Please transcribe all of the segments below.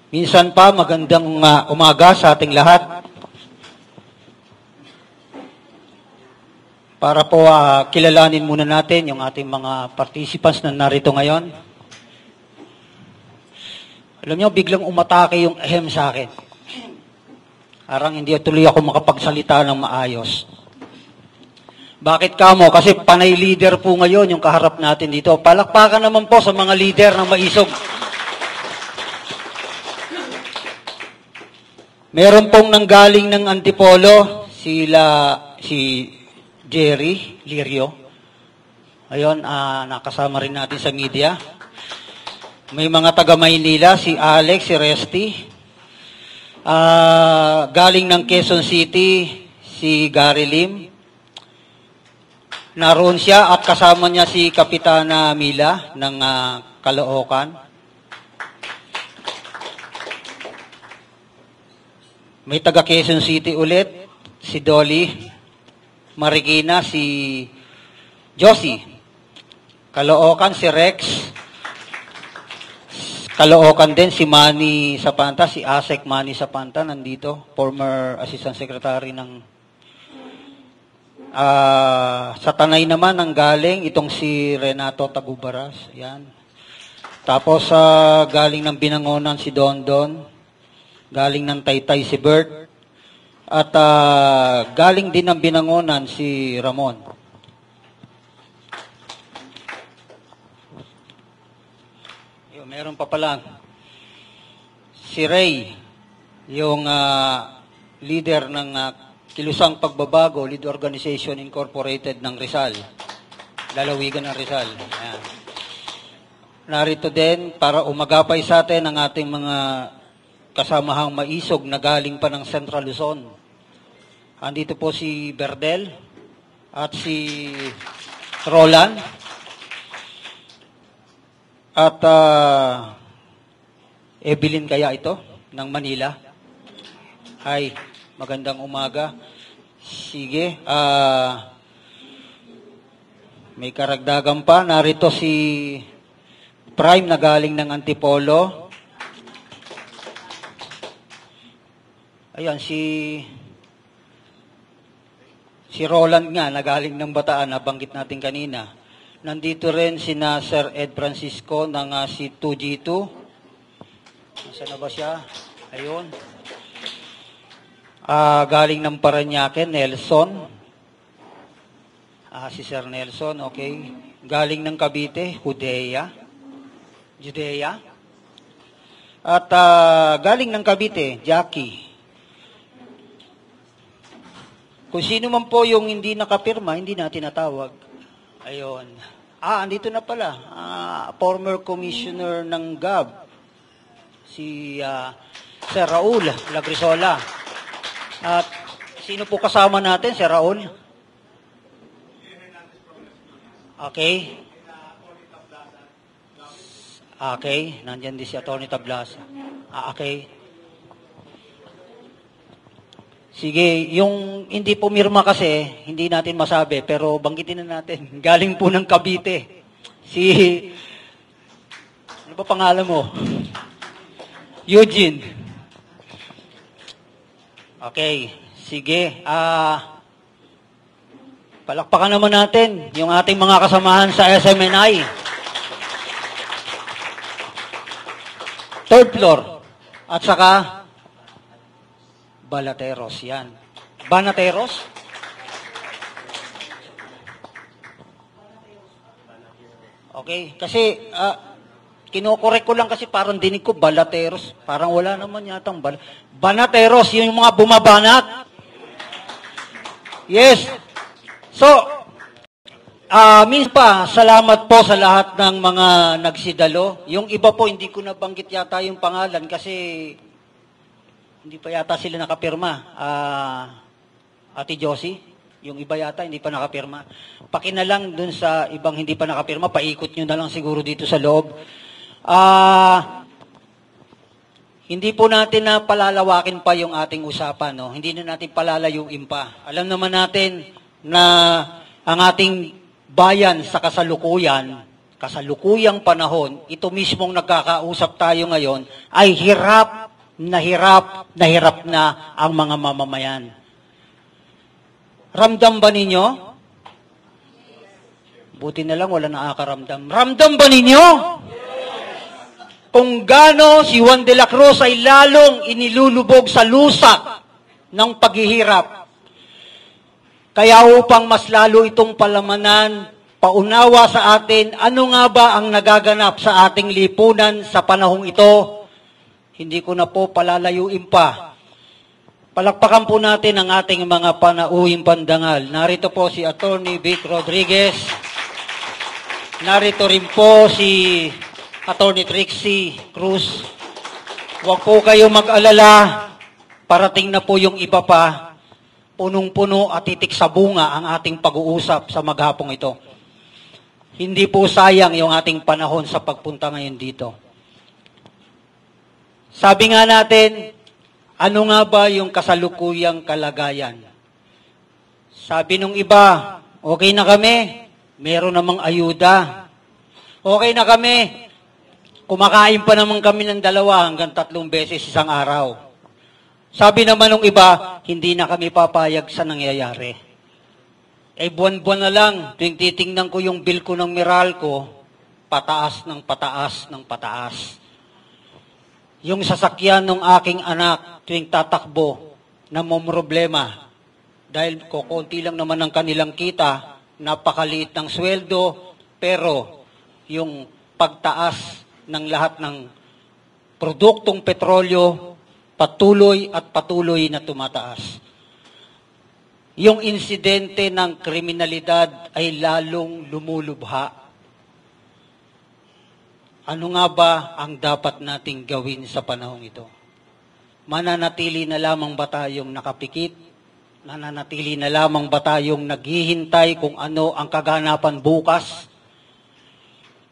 Minsan pa, magandang umaga sa ating lahat. Para po kilalanin muna natin yung ating mga participants na narito ngayon. Alam niyo, biglang umatake yung ahem sa akin. Parang hindi tuloy ako makapagsalita ng maayos. Bakit kamo? Kasi panay leader po ngayon yung kaharap natin dito. Palakpakan naman po sa mga leader ng maisog. Meron pong nanggaling ng Antipolo, si Jerry Lirio. Ayun, nakasama rin natin sa media. May mga taga Maynila, si Alex, si Resty. Galing ng Quezon City, si Gary Lim. Naroon siya at kasama niya si Kapitana Mila ng Caloocan. May taga Quezon City ulit, si Dolly. Marikina, si Josie. Caloocan, si Rex. Caloocan din, si Manny Sapanta, si Asek Manny Sapanta, nandito. Former Assistant Secretary ng... sa Tanay naman, ang galing, itong si Renato Tagubaras. Yan. Tapos, galing ng Binangonan, si Dondon. Galing ng Taytay, si Bert. At galing din ng Binangonan, si Ramon. Meron pa pala si Ray, yung leader ng Kilusang Pagbabago, Lead Organization Incorporated ng Rizal. Lalawigan ng Rizal. Ayan. Narito din para umagapay sa atin ang ating mga kasamahang maisog na galing pa ng Central Luzon. Andito po si Berdel at si Roland. At Evelyn kaya ito, ng Manila. Hi, magandang umaga. Sige, may karagdagan pa. Narito si Prime na galing ng Antipolo. Ayan, si Roland nga, na galing ng Bataan, nabanggit natin kanina. Nandito rin si Sir Ed Francisco ng si 2G2. Nasaan na ba siya? Ayun. Galing ng Parañaque, Nelson. Si Sir Nelson, okay. Galing ng Cavite, Judea. At galing ng Cavite, Jackie. Kung sino man po yung hindi nakapirma, hindi natin natawag. Ayun. Andito na pala. Former commissioner ng GAB. Si Sir Raul Lagrisola. At sino po kasama natin, Sir Raul? Okay. Okay. Nandyan din si Atty. Tablasa. Okay. Sige, yung hindi pumirma kasi, hindi natin masabi, pero banggitin na natin. Galing po ng Cavite. Ano ba pangalan mo? Eugene. Okay, sige. Palakpakan naman natin yung ating mga kasamahan sa SMNI. Third floor. At saka... Balateros, yan. Banateros? Okay, kasi kinokorek ko lang kasi parang dinig ko Balateros. Parang wala naman yatang Banateros, yung mga bumabanat. Yes. So, minsan pa, salamat po sa lahat ng mga nagsidalo. Yung iba po, hindi ko nabanggit yata yung pangalan kasi... Hindi pa yata sila nakapirma. Ate Josie, yung iba yata hindi pa nakapirma. Pakinalang dun sa ibang hindi pa nakapirma, paikot nyo na lang siguro dito sa loob. Hindi po natin na palalawakin pa yung ating usapan. No? Hindi na natin palalayuin pa. Alam naman natin na ang ating bayan sa kasalukuyan kasalukuyang panahon, ito mismong nagkakausap tayo ngayon, ay hirap na ang mga mamamayan. Ramdam ba ninyo? Buti na lang wala nakakaramdam. Ramdam ba ninyo? Kung gaano si Juan de la Cruz ay lalong inilulubog sa lusak ng paghihirap. Kaya upang mas lalo itong palamanan, paunawa sa atin, ano nga ba ang nagaganap sa ating lipunan sa panahong ito? Hindi ko na po palalayuin pa. Palakpakan po natin ang ating mga panauhing pandangal. Narito po si Attorney Vic Rodriguez. Narito rin po si Attorney Trixie Cruz. Huwag po kayo mag-alala. Parating na po yung iba pa. Punong-puno at titik sa bunga ang ating pag-uusap sa maghapong ito. Hindi po sayang yung ating panahon sa pagpunta ngayon dito. Sabi nga natin, ano nga ba yung kasalukuyang kalagayan? Sabi nung iba, okay na kami, meron namang ayuda. Okay na kami, kumakain pa naman kami ng 2 hanggang 3 beses isang araw. Sabi naman nung iba, hindi na kami papayag sa nangyayari. Eh buwan-buwan na lang, tuwing titingnan ko yung bill ko ng Meralco, pataas ng pataas ng pataas. Yung sasakyan ng aking anak tuwing tatakbo na problema dahil kukunti lang naman ang kanilang kita, napakaliit ng sweldo, pero yung pagtaas ng lahat ng produktong petrolyo patuloy at patuloy na tumataas. Yung insidente ng kriminalidad ay lalong lumulubha. Ano nga ba ang dapat nating gawin sa panahong ito? Mananatili na lamang ba tayong nakapikit? Mananatili na lamang ba tayong naghihintay kung ano ang kaganapan bukas?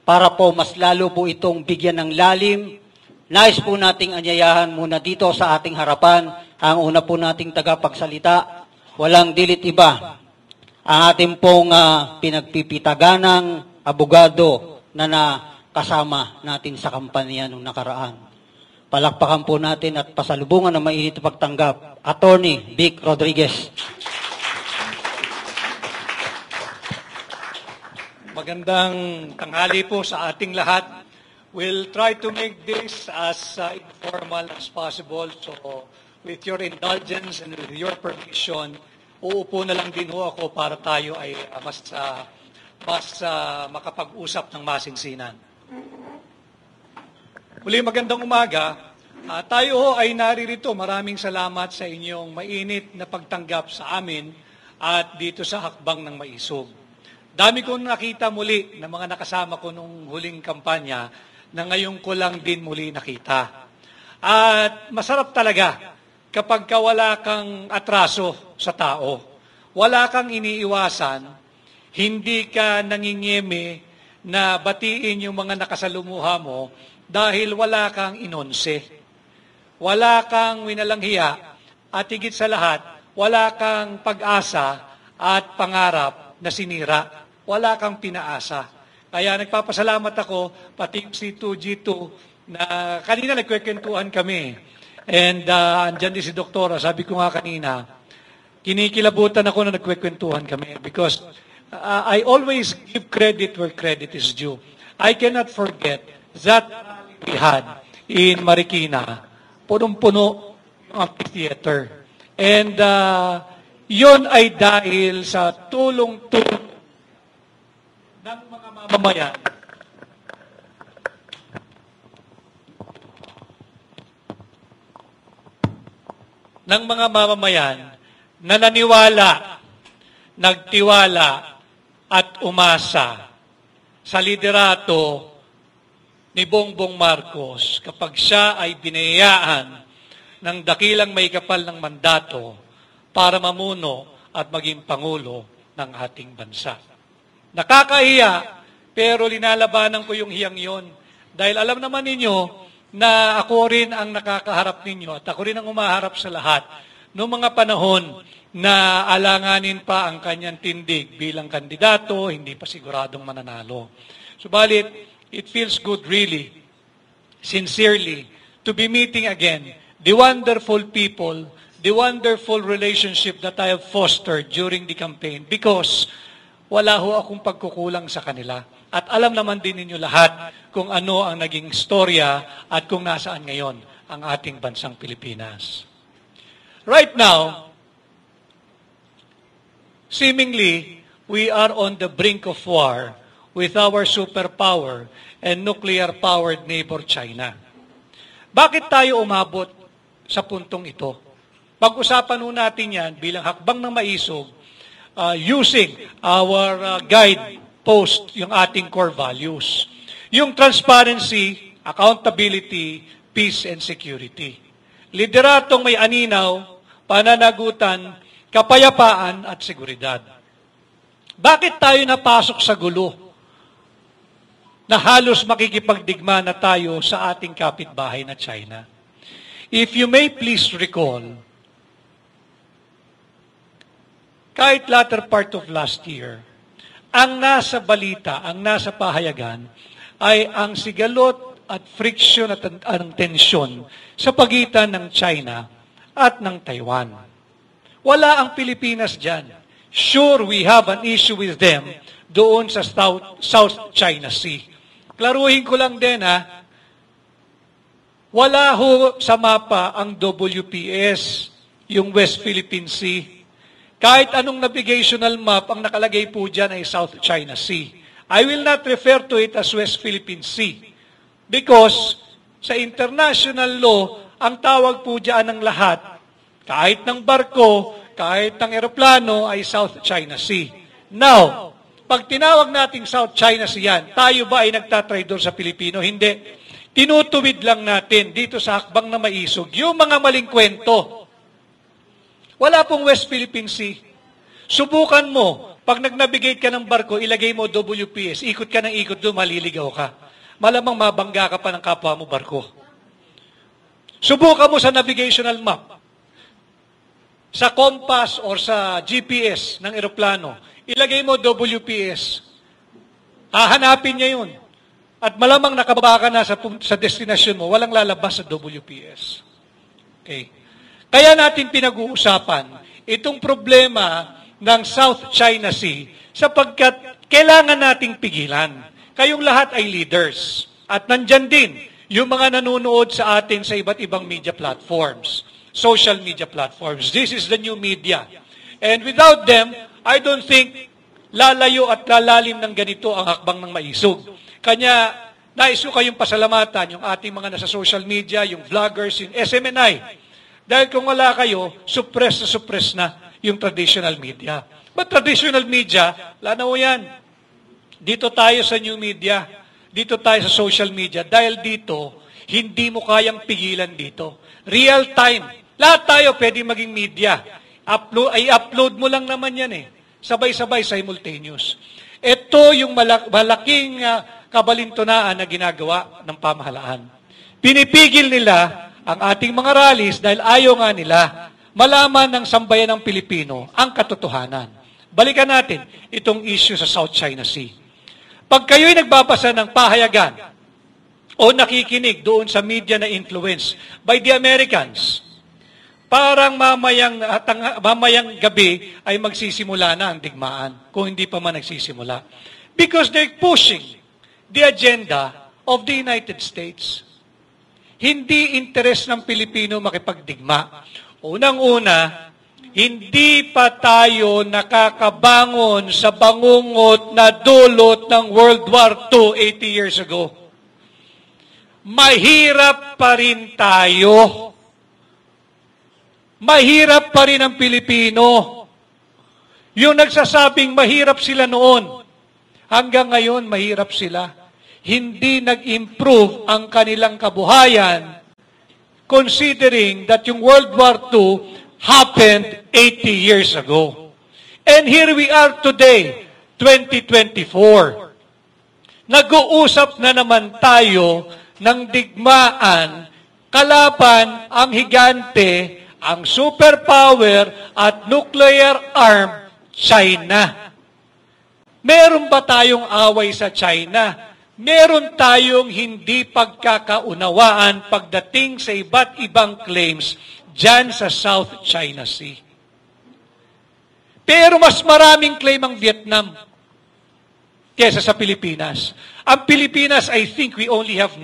Para po mas lalo po itong bigyan ng lalim, nais po nating anyayahan muna dito sa ating harapan ang una po nating tagapagsalita, walang dilit iba, ang ating pong pinagpipitaganang abogado na kasama natin sa kampanya nung nakaraan. Palakpakan po natin at pasalubungan na mainit na pagtanggap, Attorney Vic Rodriguez. Magandang tanghali po sa ating lahat. We'll try to make this as informal as possible. So with your indulgence and with your permission, uupo na lang din ho ako para tayo ay mas makapag-usap ng masinsinan. Muli magandang umaga. Tayo ho ay naririto. Maraming salamat sa inyong mainit na pagtanggap sa amin at dito sa Hakbang ng Maisog. Dami kong nakita muli ng mga nakasama ko nung huling kampanya na ngayon ko lang din muli nakita. At masarap talaga kapag wala kang atraso sa tao. Wala kang iniiwasan, hindi ka nangingeme na batiin yung mga nakasalumuha mo dahil wala kang inonse. Wala kang winalanghiya at higit sa lahat, wala kang pag-asa at pangarap na sinira. Wala kang pinaasa. Kaya nagpapasalamat ako, pati si 2G2, na kanina nagkwekwentuhan kami. And andyan din si Doktora, sabi ko nga kanina, kinikilabutan ako na nagkwekwentuhan kami because I always give credit where credit is due. I cannot forget that we had in Marikina, punong-puno yung amphitheater. And yun ay dahil sa tulong-tulong ng mga mamamayan na naniwala, nagtiwala at umasa sa liderato ni Bongbong Marcos kapag siya ay binayaan ng dakilang may kapal ng mandato para mamuno at maging pangulo ng ating bansa. Nakakahiya, pero linalabanan ko yung hiyang yon. Dahil alam naman ninyo na ako rin ang nakakaharap ninyo at ako rin ang umaharap sa lahat noong mga panahon na alanganin pa ang kanyang tindig bilang kandidato, hindi pa siguradong mananalo. Subalit, it feels good really, sincerely, to be meeting again the wonderful people, the wonderful relationship that I have fostered during the campaign because wala ho akong pagkukulang sa kanila. At alam naman din ninyo lahat kung ano ang naging istorya at kung nasaan ngayon ang ating bansang Pilipinas. Right now, seemingly, we are on the brink of war with our superpower and nuclear-powered neighbor China. Bakit tayo umabot sa puntong ito? Pag-usapan ho natin yan bilang hakbang ng maisog using our guide post, yung ating core values. Yung transparency, accountability, peace and security. Lideratong may aninaw, pananagutan, kapayapaan at seguridad. Bakit tayo napasok sa gulo na halos makikipagdigma na tayo sa ating kapitbahay na China? If you may please recall, kahit latter part of last year, ang nasa balita, ang nasa pahayagan, ay ang sigalot at friction at ang tensyon sa pagitan ng China at ng Taiwan. Wala ang Pilipinas dyan. Sure, we have an issue with them doon sa South China Sea. Klaruhin ko lang din wala ho sa mapa ang WPS, yung West Philippine Sea. Kahit anong navigational map, ang nakalagay po dyan ay South China Sea. I will not refer to it as West Philippine Sea because sa international law, ang tawag po dyan ng lahat, kahit ng barko, kahit ng eroplano, ay South China Sea. Now, pag tinawag nating South China Sea yan, tayo ba ay nagtatraidor sa Pilipino? Hindi. Tinutuwid lang natin dito sa hakbang na maisog yung mga maling kwento. Wala pong West Philippine Sea. Subukan mo, pag nag-navigate ka ng barko, ilagay mo WPS, ikot ka ng ikot doon, maliligaw ka. Malamang mabangga ka pa ng kapwa mo barko. Subukan mo sa navigational map, sa compass or sa GPS ng eroplano, ilagay mo WPS. Hahanapin niya yun. At malamang nakababa ka na sa destination mo, walang lalabas sa WPS. Okay. Kaya natin pinag-uusapan itong problema ng South China Sea sapagkat kailangan nating pigilan. Kayong lahat ay leaders. At nandyan din yung mga nanonood sa atin sa iba't ibang media platforms, social media platforms. This is the new media. And without them, I don't think lalayo at lalalim ng ganito ang hakbang ng maisog. Kanya, nais ko kayong pasalamatan, yung ating mga nasa social media, yung vloggers, yung SMNI. Dahil kung wala kayo, suppress na yung traditional media. But traditional media, lanaw yan. Dito tayo sa new media. Dito tayo sa social media. Dahil dito, hindi mo kayang pigilan dito. Real time. Lahat tayo pwede maging media. I-upload mo lang naman yan eh. Sabay-sabay, simultaneous. Ito yung malaking kabalintunaan na ginagawa ng pamahalaan. Pinipigil nila ang ating mga rallies dahil ayaw nga nila malaman ng sambayan ng Pilipino ang katotohanan. Balikan natin itong issue sa South China Sea. Pag kayo'y nagbabasa ng pahayagan o nakikinig doon sa media na influence by the Americans, parang mamayang gabi ay magsisimula na ang digmaan kung hindi pa man nagsisimula. Because they're pushing the agenda of the United States. Hindi interes ng Pilipino makipagdigma. Unang-una, hindi pa tayo nakakabangon sa bangungot na dulot ng World War II 80 years ago. Mahirap pa rin tayo. Mahirap pa rin ang Pilipino. Yung nagsasabing mahirap sila noon, hanggang ngayon mahirap sila. Hindi nag-improve ang kanilang kabuhayan considering that yung World War II happened 80 years ago. And here we are today, 2024. Nag-uusap na naman tayo ng digmaan kalaban ang higante, ang superpower at nuclear armed China. Meron ba tayong away sa China? Meron tayong hindi pagkakaunawaan pagdating sa iba't ibang claims dyan sa South China Sea. Pero mas maraming claim ang Vietnam kesa sa Pilipinas. Ang Pilipinas, I think we only have 9.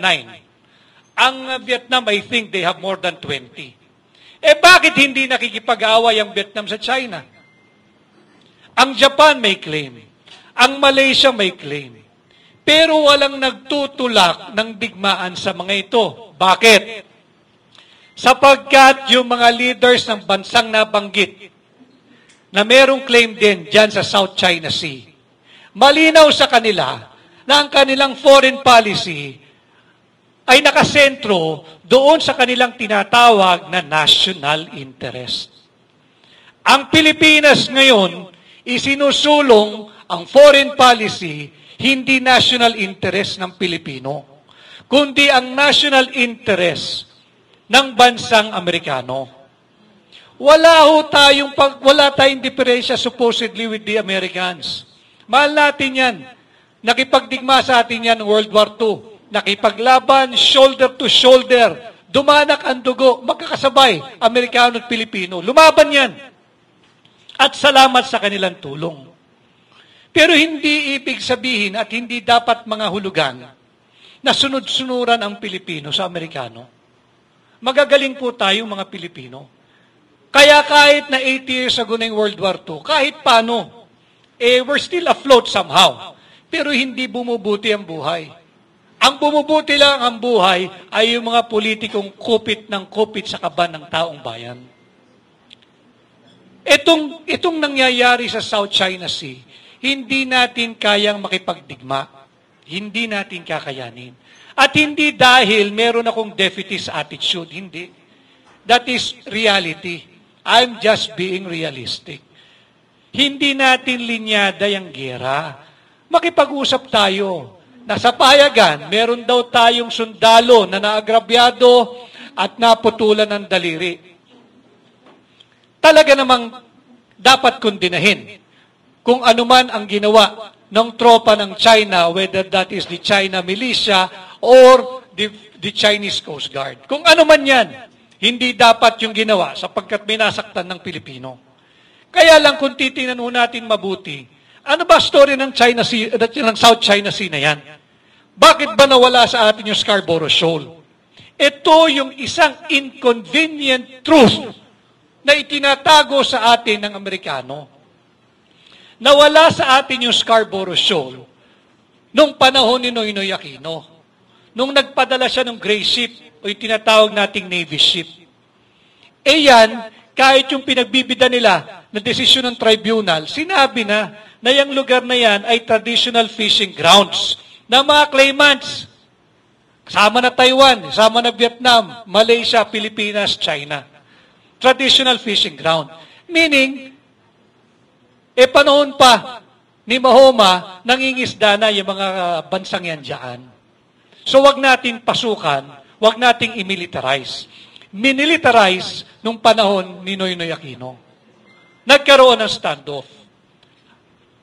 Ang Vietnam, I think they have more than 20. Bakit hindi nakikipag-away ang Vietnam sa China? Ang Japan may claim. Ang Malaysia may claim. Pero walang nagtutulak ng digmaan sa mga ito. Bakit? Sapagkat yung mga leaders ng bansang nabanggit na merong claim din dyan sa South China Sea, malinaw sa kanila na ang kanilang foreign policy ay nakasentro doon sa kanilang tinatawag na national interest. Ang Pilipinas ngayon, isinusulong ang foreign policy, hindi national interest ng Pilipino, kundi ang national interest ng bansang Amerikano. Wala tayong diferensya supposedly with the Americans. Mahal natin yan. Nakipagdigma sa atin yan ng World War II. Nakipaglaban, shoulder to shoulder. Dumanak ang dugo, magkakasabay, Amerikano at Pilipino. Lumaban yan. At salamat sa kanilang tulong. Pero hindi ibig sabihin at hindi dapat mga hulugan na sunod-sunuran ang Pilipino sa Amerikano. Magagaling po tayong mga Pilipino. Kaya kahit na 80 years ago na yung World War II, kahit paano, we're still afloat somehow. Pero hindi bumubuti ang buhay. Ang bumubuti lang ang buhay ay yung mga politikong kupit ng kupit sa kaban ng taong bayan. Itong nangyayari sa South China Sea, hindi natin kayang makipagdigma. Hindi natin kakayanin. At hindi dahil meron akong defeatist attitude, hindi. That is reality. I'm just being realistic. Hindi natin linyada yung gera. Makipag-usap tayo. Nasa payagan, meron daw tayong sundalo na naagrabyado at naputulan ng daliri. Talaga namang dapat kundinahin kung anuman ang ginawa ng tropa ng China, whether that is the China militia or the Chinese Coast Guard. Kung ano man yan, hindi dapat yung ginawa sapagkat minasaktan ng Pilipino. Kaya lang kung titingnan natin mabuti, ano ba story ng ng South China Sea na yan? Bakit ba nawala sa atin yung Scarborough Shoal? Ito yung isang inconvenient truth na itinatago sa atin ng Amerikano. Nawala sa atin yung Scarborough Shoal nung panahon ni Noynoy Aquino. Nung nagpadala siya ng gray ship o yung tinatawag nating Navy ship. Yan, kahit yung pinagbibida nila na desisyon ng tribunal, sinabi na yung lugar na yan ay traditional fishing grounds na mga claimants. Kasama na Taiwan, kasama na Vietnam, Malaysia, Pilipinas, China. Traditional fishing ground. Meaning, panahon pa ni Mahoma, nangingisda na yung mga bansang yan dyan. So, wag natin pasukan, wag nating imilitarize. Minilitarize nung panahon ni Noynoy Aquino. Nagkaroon ng standoff.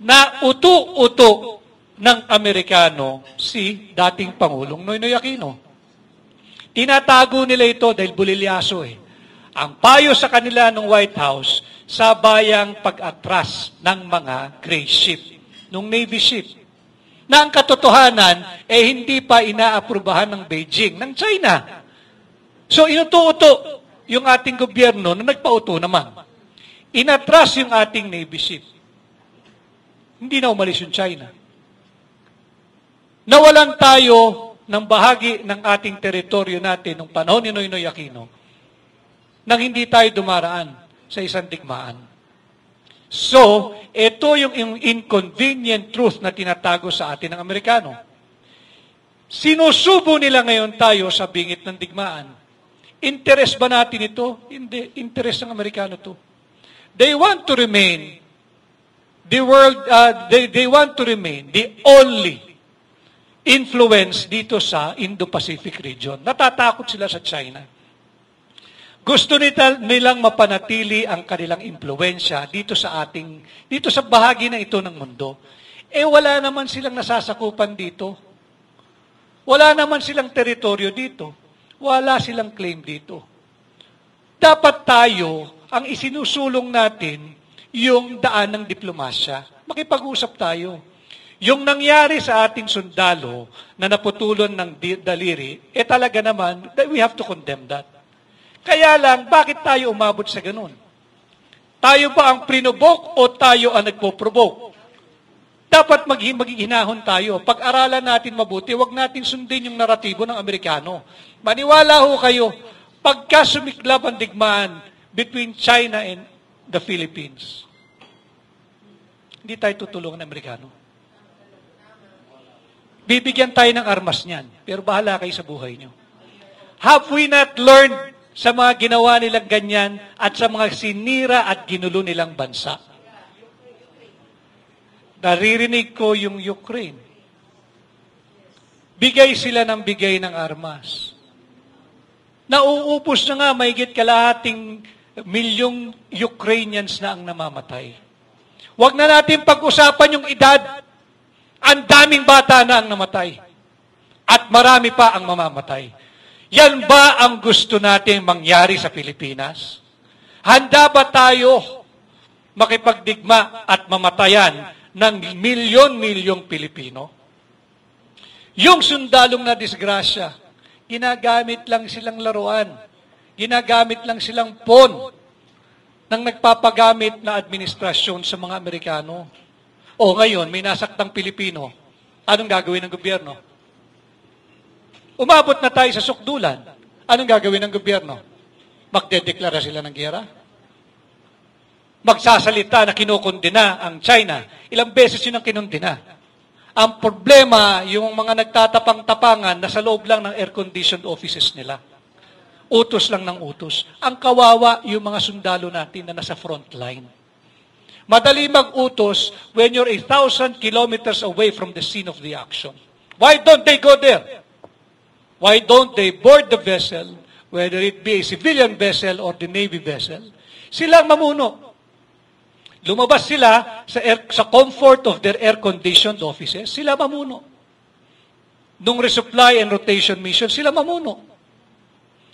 Na uto-uto ng Amerikano si dating Pangulong Noynoy Aquino. Tinatago nila ito dahil bulilyaso Ang payo sa kanila ng White House, sabayang pag-atras ng mga gray ship, ng Navy ship. Na ang katotohanan, hindi pa inaaprubahan ng Beijing, ng China. So, inuto-uto yung ating gobyerno na nagpauto naman. Inatras yung ating Navy ship. Hindi na umalis yung China. Nawalan tayo ng bahagi ng ating teritoryo natin nung panahon ni Noynoy Aquino nang hindi tayo dumaraan sa isang digmaan. So, ito yung inconvenient truth na tinatago sa atin ng Amerikano. Sinusubo nila ngayon tayo sa bingit ng digmaan. Interest ba natin ito? Hindi. Interest ng Amerikano to. They want to remain they want to remain the only influence dito sa Indo-Pacific region. Natatakot sila sa China. Gusto nilang mapanatili ang kanilang impluensya dito sa bahagi na ito ng mundo. Wala naman silang nasasakupan dito. Wala naman silang teritoryo dito. Wala silang claim dito. Dapat tayo, ang isinusulong natin, yung daan ng diplomasya. Makipag-usap tayo. Yung nangyari sa ating sundalo na naputulon ng daliri, talaga naman, we have to condemn that. Kaya lang, bakit tayo umabot sa ganun? Tayo ba ang prinobok o tayo ang nagpo-provoke? Dapat maghihinahon tayo. Pag-aralan natin mabuti, wag natin sundin yung naratibo ng Amerikano. Maniwala ho kayo, pagka sumiklab ang digmaan between China and the Philippines, hindi tayo tutulungan ng Amerikano. Bibigyan tayo ng armas niyan, pero bahala kayo sa buhay nyo. Have we not learned sa mga ginawa nilang ganyan at sa mga sinira at ginulo nilang bansa? Naririnig ko yung Ukraine. Bigay sila ng bigay ng armas. Nauupos na nga, mahigit kalahating milyong Ukrainians na ang namamatay. Huwag na natin pag-usapan yung edad. Ang daming bata na ang namatay. At marami pa ang mamamatay. Yan ba ang gusto natin mangyari sa Pilipinas? Handa ba tayo makipagdigma at mamatayan ng milyon-milyong Pilipino? Yung sundalong na disgrasya, ginagamit lang silang laruan. Ginagamit lang silang pawn ng nagpapagamit na administrasyon sa mga Amerikano. O ngayon, may nasaktang Pilipino. Anong gagawin ng gobyerno? Umabot na tayo sa sukdulan. Anong gagawin ng gobyerno? Magdedeklara sila ng giyera? Magsasalita na kinukundina ang China. Ilang beses yun ang kinundina. Ang problema, yung mga nagtatapang-tapangan na sa loob lang ng air-conditioned offices nila. Utos lang ng utos. Ang kawawa yung mga sundalo natin na nasa front line. Madali mag-utos when you're 1,000 kilometers away from the scene of the action. Why don't they go there? Why don't they board the vessel, whether it be a civilian vessel or the Navy vessel? Sila ang mamuno. Lumabas sila sa comfort of their air-conditioned offices, sila mamuno. Nung resupply and rotation mission, sila mamuno.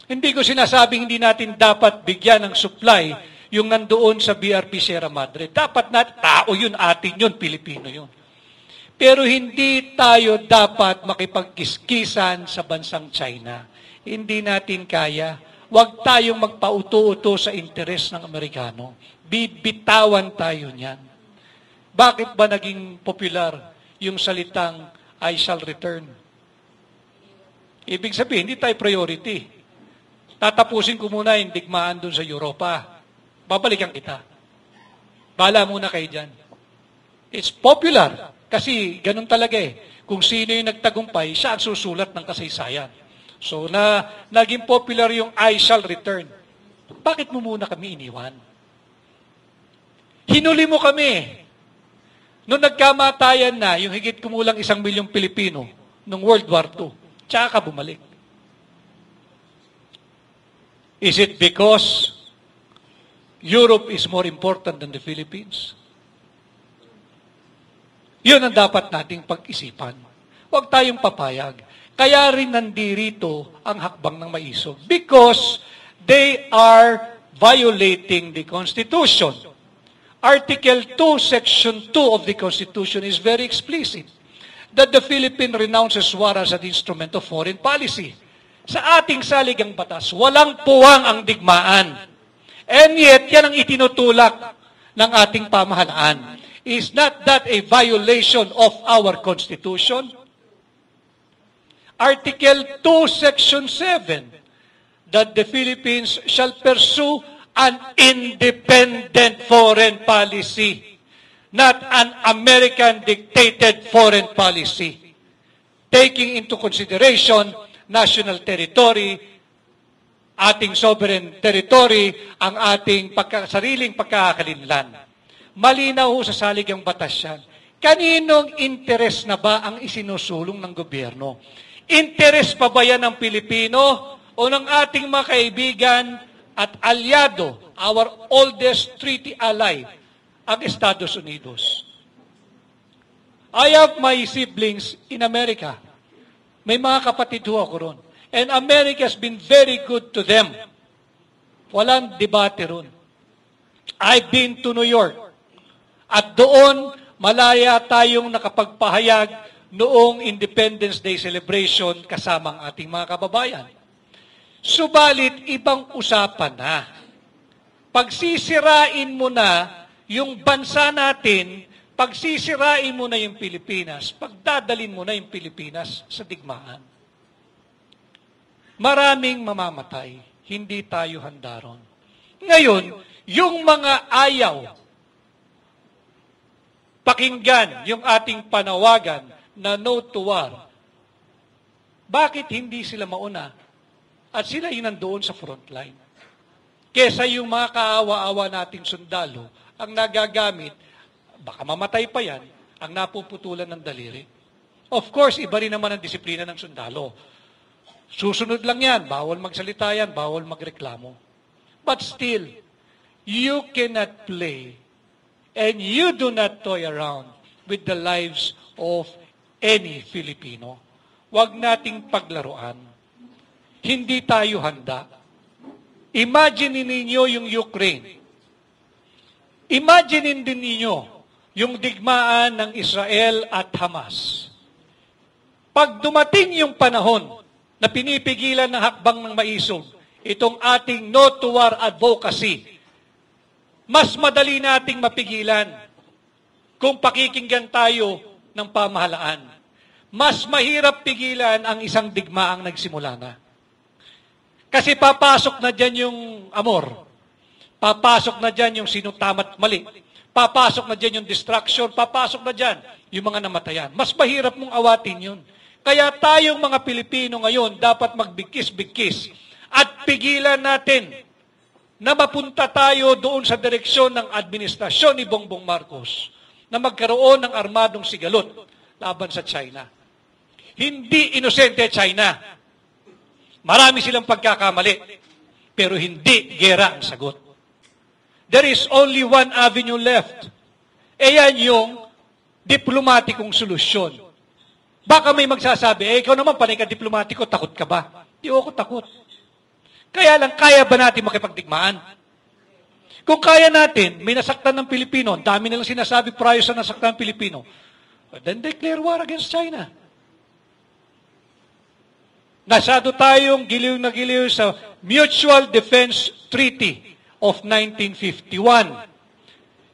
Hindi ko sinasabing hindi natin dapat bigyan ng supply yung nandoon sa BRP Sierra Madre. Dapat natin, tao yun, atin yun, Pilipino yun. Pero hindi tayo dapat makipagkiskisan sa bansang China. Hindi natin kaya. Huwag tayong magpauto-uto sa interes ng Amerikano. Bibitawan tayo niyan. Bakit ba naging popular yung salitang I shall return? Ibig sabihin, hindi tayo priority. Tatapusin ko muna yung digmaan doon sa Europa. Babalikan kita. Bala muna kayo dyan. It's popular. Kasi ganun talaga eh. Kung sino yung nagtagumpay, siya ang susulat ng kasaysayan. So, naging popular yung I shall return. Bakit mo muna kami iniwan? Hinuli mo kami. Noong nagkamatayan na, yung higit kumulang 1 milyong Pilipino, noong World War II, tsaka ka bumalik. Is it because Europe is more important than the Philippines? Yun ang dapat nating pag-isipan. Huwag tayong papayag. Kaya rin nandirito ang hakbang ng maisog. Because they are violating the Constitution. Article 2, Section 2 of the Constitution is very explicit that the Philippines renounces war as an instrument of foreign policy. Sa ating saligang batas, walang puwang ang digmaan. And yet, yan ang itinutulak ng ating pamahalaan. Is not that a violation of our Constitution? Article 2, Section 7, that the Philippines shall pursue an independent foreign policy, not an American-dictated foreign policy, taking into consideration national territory, ating sovereign territory, ang ating sariling pagkakalinlan. Malinaw ho sa saligang batas yan. Kaninong interes na ba ang isinusulong ng gobyerno? Interes pa ba yan ng Pilipino o ng ating mga kaibigan at alyado, our oldest treaty ally, ang Estados Unidos? I have my siblings in America. May mga kapatid ho ako ron. And America has been very good to them. Walang debate ron. I've been to New York. At doon, malaya tayong nakapagpahayag noong Independence Day celebration kasamang ating mga kababayan. Subalit, ibang usapan na. Pagsisirain mo na yung bansa natin, pagsisirain mo na yung Pilipinas, pagdadalin mo na yung Pilipinas sa digmaan. Maraming mamamatay, hindi tayo handa ron. Ngayon, yung mga ayaw, pakinggan yung ating panawagan na no to war, bakit hindi sila mauna? At sila yung nandoon sa frontline. Kesa yung mga kaawa-awa nating sundalo, ang nagagamit, baka mamatay pa yan, ang napuputulan ng daliri. Of course, iba rin naman ang disiplina ng sundalo. Susunod lang yan, bawal magsalita yan, bawal magreklamo. But still, you cannot play and you do not toy around with the lives of any Filipino. Huwag nating paglaruan. Hindi tayo handa. Imagine ninyo yung Ukraine. Imagine din ninyo yung digmaan ng Israel at Hamas. Pag dumating yung panahon na pinipigilan ng hakbang ng maisog, itong ating no to war advocacy, mas madali nating mapigilan kung pakikinggan tayo ng pamahalaan. Mas mahirap pigilan ang isang digmaang nagsimula na. Kasi papasok na dyan yung amor. Papasok na dyan yung sino tama't mali. Papasok na dyan yung distraction. Papasok na dyan yung mga namatayan. Mas mahirap mong awatin yun. Kaya tayong mga Pilipino ngayon dapat magbigkis-bigkis at pigilan natin na mapunta tayo doon sa direksyon ng administrasyon ni Bongbong Marcos na magkaroon ng armadong sigalot laban sa China. Hindi inosente China. Marami silang pagkakamali, pero hindi gera ang sagot. There is only one avenue left. E yan yung diplomatikong solusyon. Baka may magsasabi, ikaw naman panay ka diplomatiko, takot ka ba? Di ako takot. Kaya lang, kaya ba natin makipagdigmaan? Kung kaya natin, may nasaktan ng Pilipino, ang dami nilang sinasabi prior sa nasaktan ng Pilipino, then declare war against China. Nasado tayong giliw na giliw sa Mutual Defense Treaty of 1951.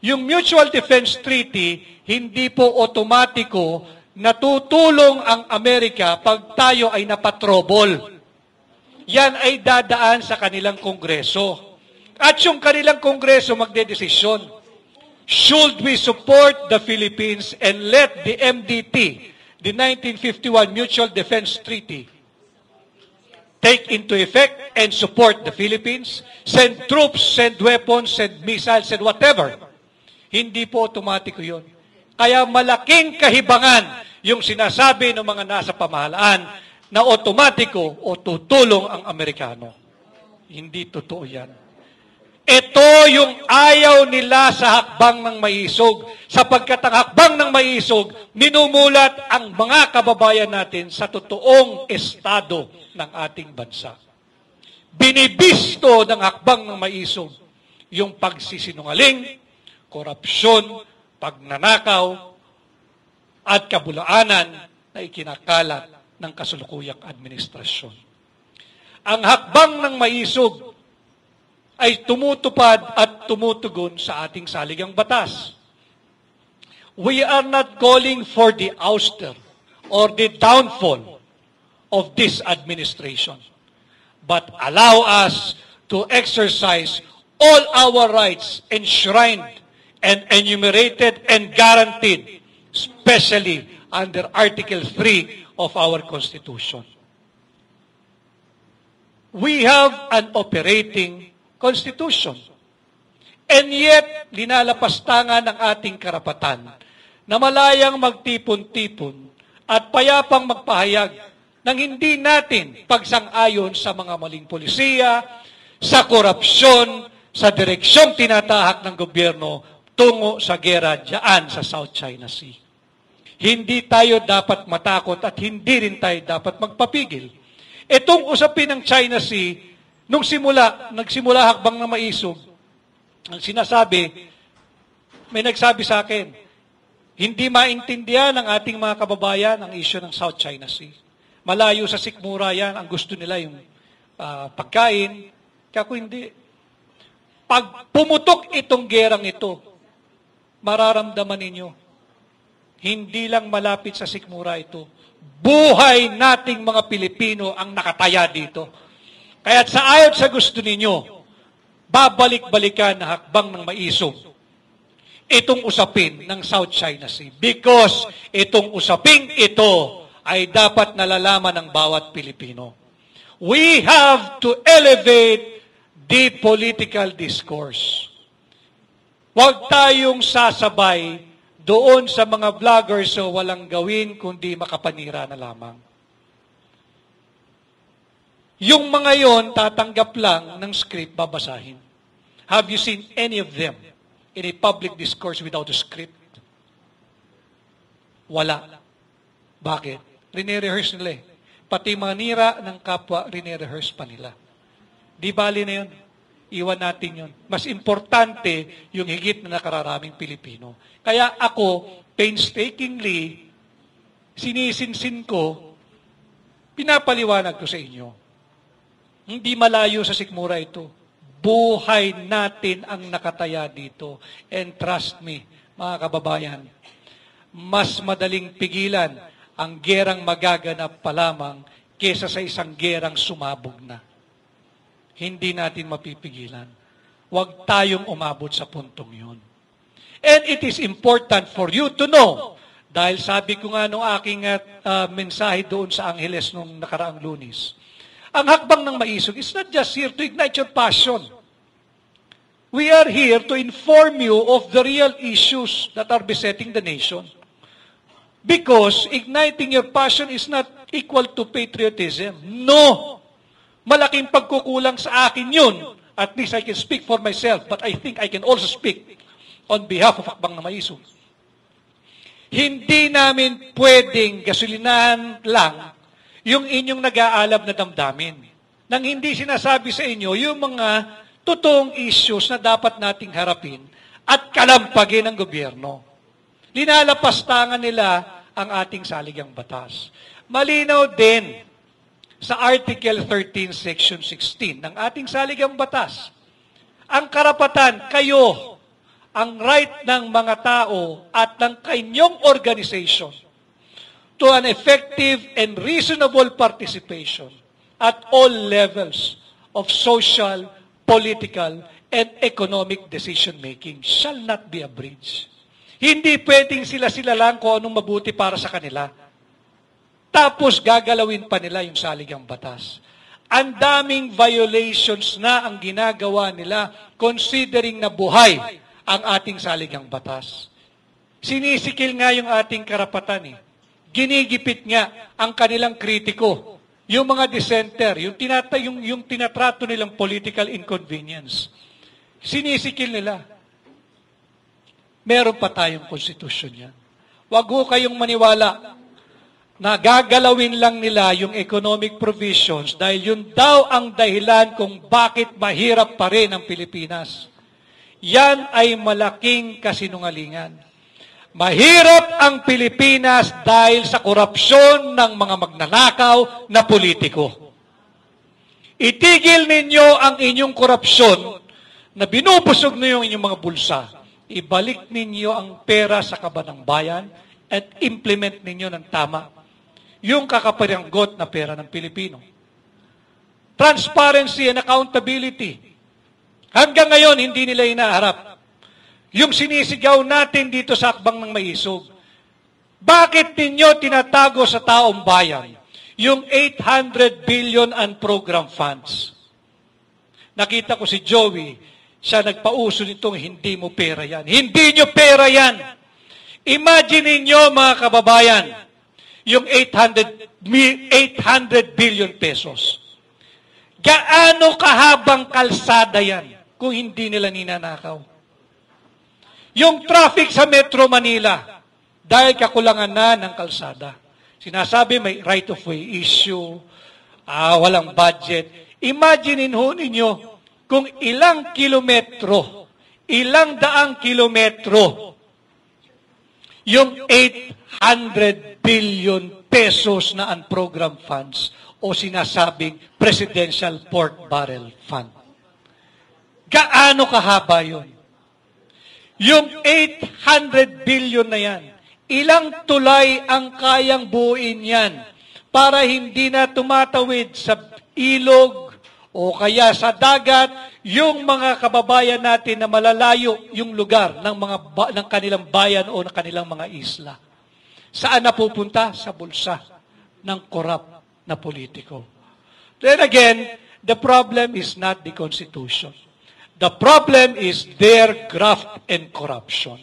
Yung Mutual Defense Treaty, hindi po otomatiko natutulong ang Amerika pag tayo ay napatrobol. Yan ay dadaan sa kanilang kongreso. At yung kanilang kongreso magdedesisyon. Should we support the Philippines and let the MDT, the 1951 Mutual Defense Treaty, take into effect and support the Philippines, send troops, send weapons, send missiles, send whatever. Hindi po otomatiko yun. Kaya malaking kahibangan yung sinasabi ng mga nasa pamahalaan na otomatiko o tutulong ang Amerikano. Hindi totoo yan. Ito yung ayaw nila sa hakbang ng maisog. Sapagkat ang hakbang ng maisog, minumulat ang mga kababayan natin sa totoong estado ng ating bansa. Binibisto ng hakbang ng maisog yung pagsisinungaling, korupsyon, pagnanakaw, at kabulaanan na ikinakalat ng kasulukuyang administrasyon. Ang hakbang ng maisog ay tumutupad at tumutugon sa ating saligang batas. We are not calling for the ouster or the downfall of this administration, but allow us to exercise all our rights enshrined and enumerated and guaranteed, especially under Article 3 of our Constitution. We have an operating Constitution. And yet, linalapastangan ng ating karapatan na malayang magtipon-tipon at payapang magpahayag nang hindi natin pagsang-ayon sa mga maling polisiya, sa korupsyon, sa direksyong tinatahak ng gobyerno tungo sa gera dyan sa South China Sea. Hindi tayo dapat matakot at hindi rin tayo dapat magpapigil. Itong usapin ng China Sea, nagsimula hakbang na maisog, ang sinasabi, may nagsabi sa akin, hindi maintindihan ng ating mga kababayan ang issue ng South China Sea. Malayo sa sikmura yan, ang gusto nila yung pagkain. Kaya kung hindi, pag pumutok itong gerang ito, mararamdaman ninyo, hindi lang malapit sa sikmura ito, buhay nating mga Pilipino ang nakataya dito. Kaya't sa ayon sa gusto ninyo, babalik-balikan na hakbang ng maisog itong usapin ng South China Sea. Because itong usaping ito ay dapat nalalaman ng bawat Pilipino. We have to elevate the political discourse. Huwag tayong sasabay doon sa mga vloggers so walang gawin kundi makapanira na lamang. Yung mga yon tatanggap lang ng script, babasahin. Have you seen any of them in a public discourse without a script? Wala. Bakit? Rine-rehearse nila eh. Pati manira ng kapwa, rine-rehearse pa nila. Di bali na yun. Iwan natin yun. Mas importante yung higit na nakararaming Pilipino. Kaya ako, painstakingly, sinisinsin ko, pinapaliwanag ko sa inyo. Hindi malayo sa sikmura ito. Buhay natin ang nakataya dito. And trust me, mga kababayan, mas madaling pigilan ang gerang magaganap pa lamang kesa sa isang gerang sumabog na. Hindi natin mapipigilan. Huwag tayong umabot sa puntong yun. And it is important for you to know, dahil sabi ko nga nung aking mensahe doon sa Angeles nung nakaraang Lunes, ang hakbang ng maisog is not just here to ignite your passion. We are here to inform you of the real issues that are besetting the nation. Because igniting your passion is not equal to patriotism. No! Malaking pagkukulang sa akin yun. At least I can speak for myself, but I think I can also speak on behalf of Hakbang na Maisog. Hindi namin pwedeng gasolinahan lang yung inyong nag-aalab na damdamin. Nang hindi sinasabi sa inyo yung mga totoong issues na dapat nating harapin at kalampagin ng gobyerno. Linalapastangan nila ang ating saligang batas. Malinaw din sa Article 13, Section 16 ng ating saligang batas. Ang karapatan, kayo, ang right ng mga tao at ng kanyang organization to an effective and reasonable participation at all levels of social, political, and economic decision-making shall not be abridged. Hindi pwedeng sila-sila lang kung anong mabuti para sa kanila. Tapos gagalawin pa nila yung saligang batas. Ang daming violations na ang ginagawa nila considering na buhay ang ating saligang batas. Sinisikil nga yung ating karapatan eh. Ginigipit nga ang kanilang kritiko. Yung mga dissenter, yung tinatrato nilang political inconvenience. Sinisikil nila. Meron pa tayong konstitusyon yan. Huwag ho kayong maniwala na gagalawin lang nila yung economic provisions dahil yun daw ang dahilan kung bakit mahirap pa rin ang Pilipinas. Yan ay malaking kasinungalingan. Mahirap ang Pilipinas dahil sa korupsyon ng mga magnanakaw na politiko. Itigil ninyo ang inyong korupsyon na binubusog na yung inyong mga bulsa. Ibalik ninyo ang pera sa kaban ng bayan at implement ninyo ng tama yung kakaparanggot na pera ng Pilipino. Transparency and accountability. Hanggang ngayon, hindi nila inaharap. Yung sinisigaw natin dito sa Hakbang ng Maisog, bakit ninyo tinatago sa taong bayan yung 800 billion unprogrammed funds? Nakita ko si Joey, siya nagpauso nitong hindi mo pera yan. Hindi nyo pera yan. Imagine ninyo mga kababayan, yung 800 billion pesos. Gaano kahabang kalsada yan kung hindi nila ninanakaw? Yung traffic sa Metro Manila, dahil kakulangan na ng kalsada. Sinasabi may right-of-way issue, walang budget. Imaginein ho ninyo kung ilang kilometro, ilang daang kilometro, yung 800 billion pesos na unprogrammed funds o sinasabing Presidential Pork Barrel Fund. Gaano kahaba yun? Yung 800 billion na yan, ilang tulay ang kayang buuin yan para hindi na tumatawid sa ilog o kaya sa dagat yung mga kababayan natin na malalayo yung lugar ng kanilang bayan o ng kanilang mga isla. Saan napupunta? Sa bulsa ng korap na politiko. Then again, the problem is not the Constitution. The problem is their graft and corruption.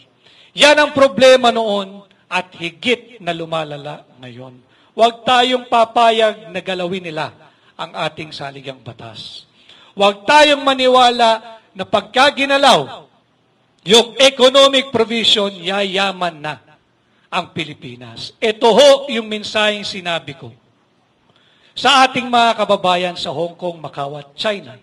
Yan ang problema noon at higit na lumalala ngayon. Huwag tayong papayag na galawin nila ang ating saligang batas. Huwag tayong maniwala na pagka ginalaw yung economic provision, yayaman na ang Pilipinas. Ito ho yung mensaheng sinabi ko sa ating mga kababayan sa Hong Kong, Macau at China.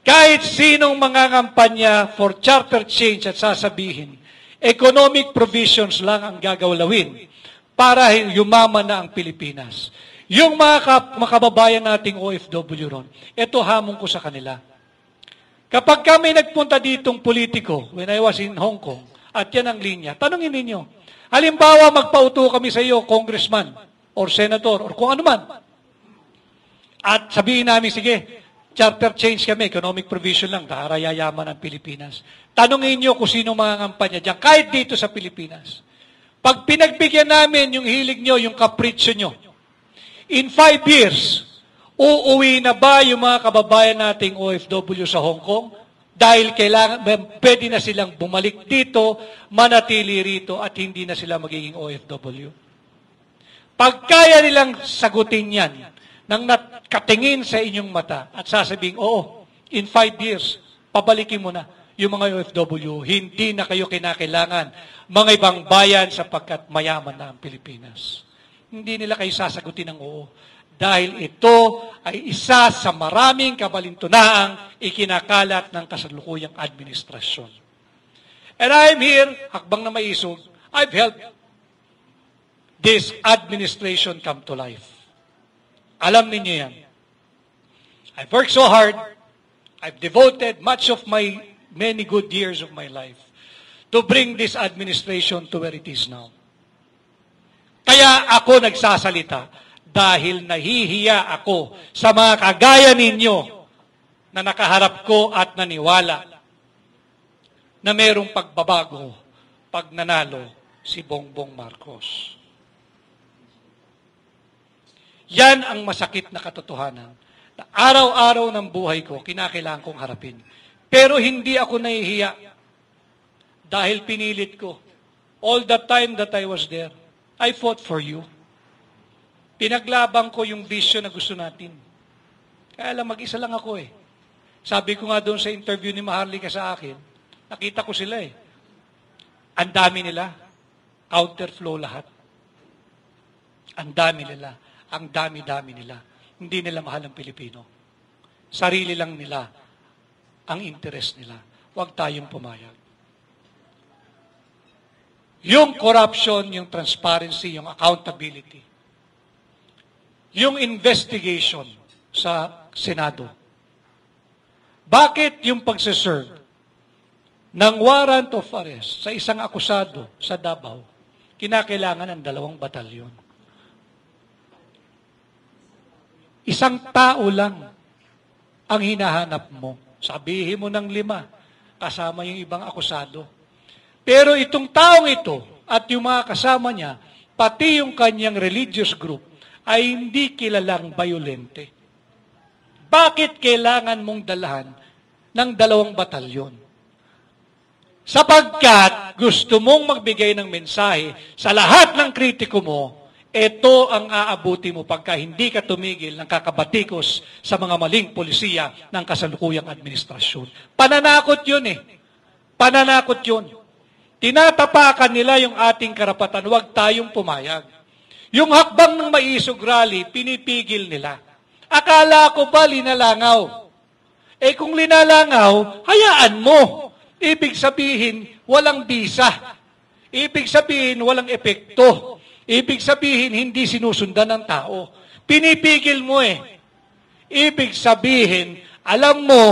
Kahit sinong mangangampanya for charter change at sasabihin, economic provisions lang ang gagawin para yumaman na ang Pilipinas. Yung mga kababayan nating OFW ron, ito hamon ko sa kanila. Kapag kami nagpunta ditong politiko, when I was in Hong Kong, at yan ang linya, tanongin ninyo, halimbawa magpauto kami sa iyo, congressman, or senator, or kung ano man, at sabihin namin, sige, charter change kami, economic provision lang, para yayaman ang Pilipinas. Tanungin nyo kung sino mga kampanya dyan, kahit dito sa Pilipinas. Pag pinagbigyan namin yung hilig nyo, yung kapritsyo nyo, in 5 years, uuwi na ba yung mga kababayan nating OFW sa Hong Kong? Dahil pwede na silang bumalik dito, manatili rito, at hindi na sila magiging OFW. Pag kaya nilang sagutin yan, nang nakatingin sa inyong mata, at sasabing, oo, in 5 years, pabalikin mo na yung mga OFW, hindi na kayo kinakailangan mga ibang bayan sapagkat mayaman na ang Pilipinas. Hindi nila kayo sasagutin ng oo. Dahil ito ay isa sa maraming kabalintunaang ikinakalat ng kasalukuyang administrasyon. And I'm here, hakbang na maisog, I've helped this administration come to life. Alam ninyo yan. I've worked so hard, I've devoted much of my many good years of my life to bring this administration to where it is now. Kaya ako nagsasalita dahil nahihiya ako sa mga kagaya ninyo na nakaharap ko at naniwala na merong pagbabago pag nanalo si Bongbong Marcos. Yan ang masakit na katotohanan na araw-araw ng buhay ko kinakailangan kong harapin. Pero hindi ako nahihiya dahil pinilit ko. All the time that I was there, I fought for you. Pinaglaban ko yung vision na gusto natin. Kaya lang mag-isa lang ako eh. Sabi ko nga doon sa interview ni Maharlika sa akin, nakita ko sila eh. Ang dami nila, counterflow lahat. Ang dami nila, ang dami-dami nila. Hindi nila mahal ang Pilipino. Sarili lang nila ang interest nila. Huwag tayong pumayag. Yung corruption, yung transparency, yung accountability, yung investigation sa Senado. Bakit yung pagsiserve ng warrant of arrest sa isang akusado sa Davao, kinakailangan ng 2 batalyon? Isang tao lang ang hinahanap mo. Sabihin mo ng 5, kasama yung ibang akusado. Pero itong taong ito at yung mga kasama niya, pati yung kanyang religious group, ay hindi kilalang bayolente. Bakit kailangan mong dalahan ng 2 batalyon? Sapagkat gusto mong magbigay ng mensahe sa lahat ng kritiko mo, ito ang aabuti mo pagka hindi ka tumigil ng kakabatikos sa mga maling polisiya ng kasalukuyang administrasyon. Pananakot yun eh. Pananakot yun. Tinatapakan nila yung ating karapatan, huwag tayong pumayag. Yung hakbang ng Maisog Rally, pinipigil nila. Akala ko ba linalangaw? Kung linalangaw, hayaan mo. Ibig sabihin, walang bisa. Ibig sabihin, walang epekto. Ibig sabihin, hindi sinusundan ng tao. Pinipigil mo Ibig sabihin, alam mo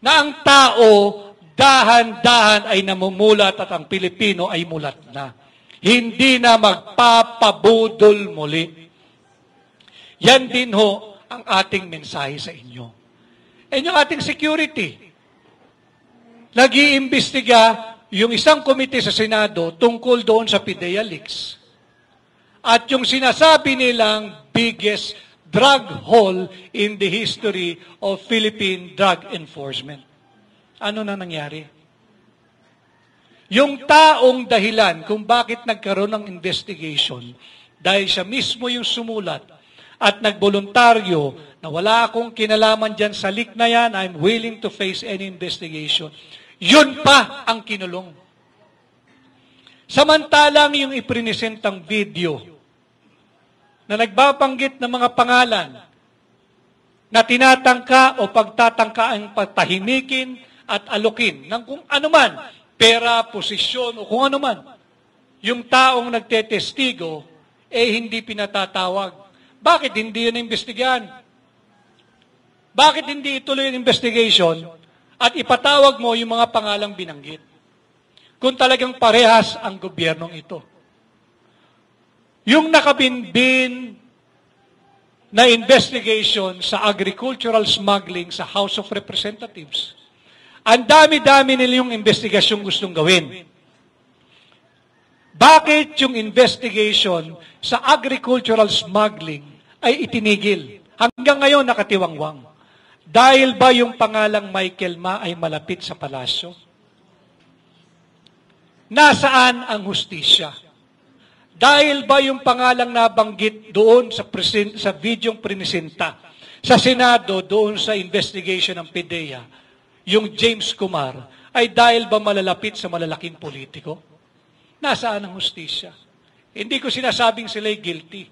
na ang tao dahan-dahan ay namumulat at ang Pilipino ay mulat na. Hindi na magpapabudol muli. Yan din ho ang ating mensahe sa inyo. Yung ating security, nag-iimbestiga yung isang komite sa Senado tungkol doon sa PIDEA leaks. At yung sinasabi nilang biggest drug haul in the history of Philippine drug enforcement. Ano na nangyari? Yung taong dahilan kung bakit nagkaroon ng investigation, dahil siya mismo yung sumulat at nagboluntaryo na wala akong kinalaman dyan sa leak na yan, I'm willing to face any investigation. Yun pa ang kinulong. Samantalang yung iprinesentang video na nagbabanggit ng mga pangalan na tinatangka o pagtatangka ang patahimikin at alukin ng kung anuman, pera, posisyon o kung anuman, yung taong nagtetestigo, hindi pinatatawag. Bakit hindi yun imbestigahan? Bakit hindi ituloy yung investigation at ipatawag mo yung mga pangalang binanggit? Kung talagang parehas ang gobyernong ito. Yung nakabinbin na investigation sa agricultural smuggling sa House of Representatives, ang dami-dami nila yung investigasyon gustong gawin. Bakit yung investigation sa agricultural smuggling ay itinigil? Hanggang ngayon nakatiwangwang. Dahil ba yung pangalang Michael Ma ay malapit sa palasyo? Nasaan ang hustisya? Dahil ba yung pangalang nabanggit doon sa videong prinisenta sa Senado doon sa investigation ng PIDEA, yung James Kumar, ay dahil ba malalapit sa malalaking politiko? Nasaan ang hustisya? Hindi ko sinasabing sila'y guilty.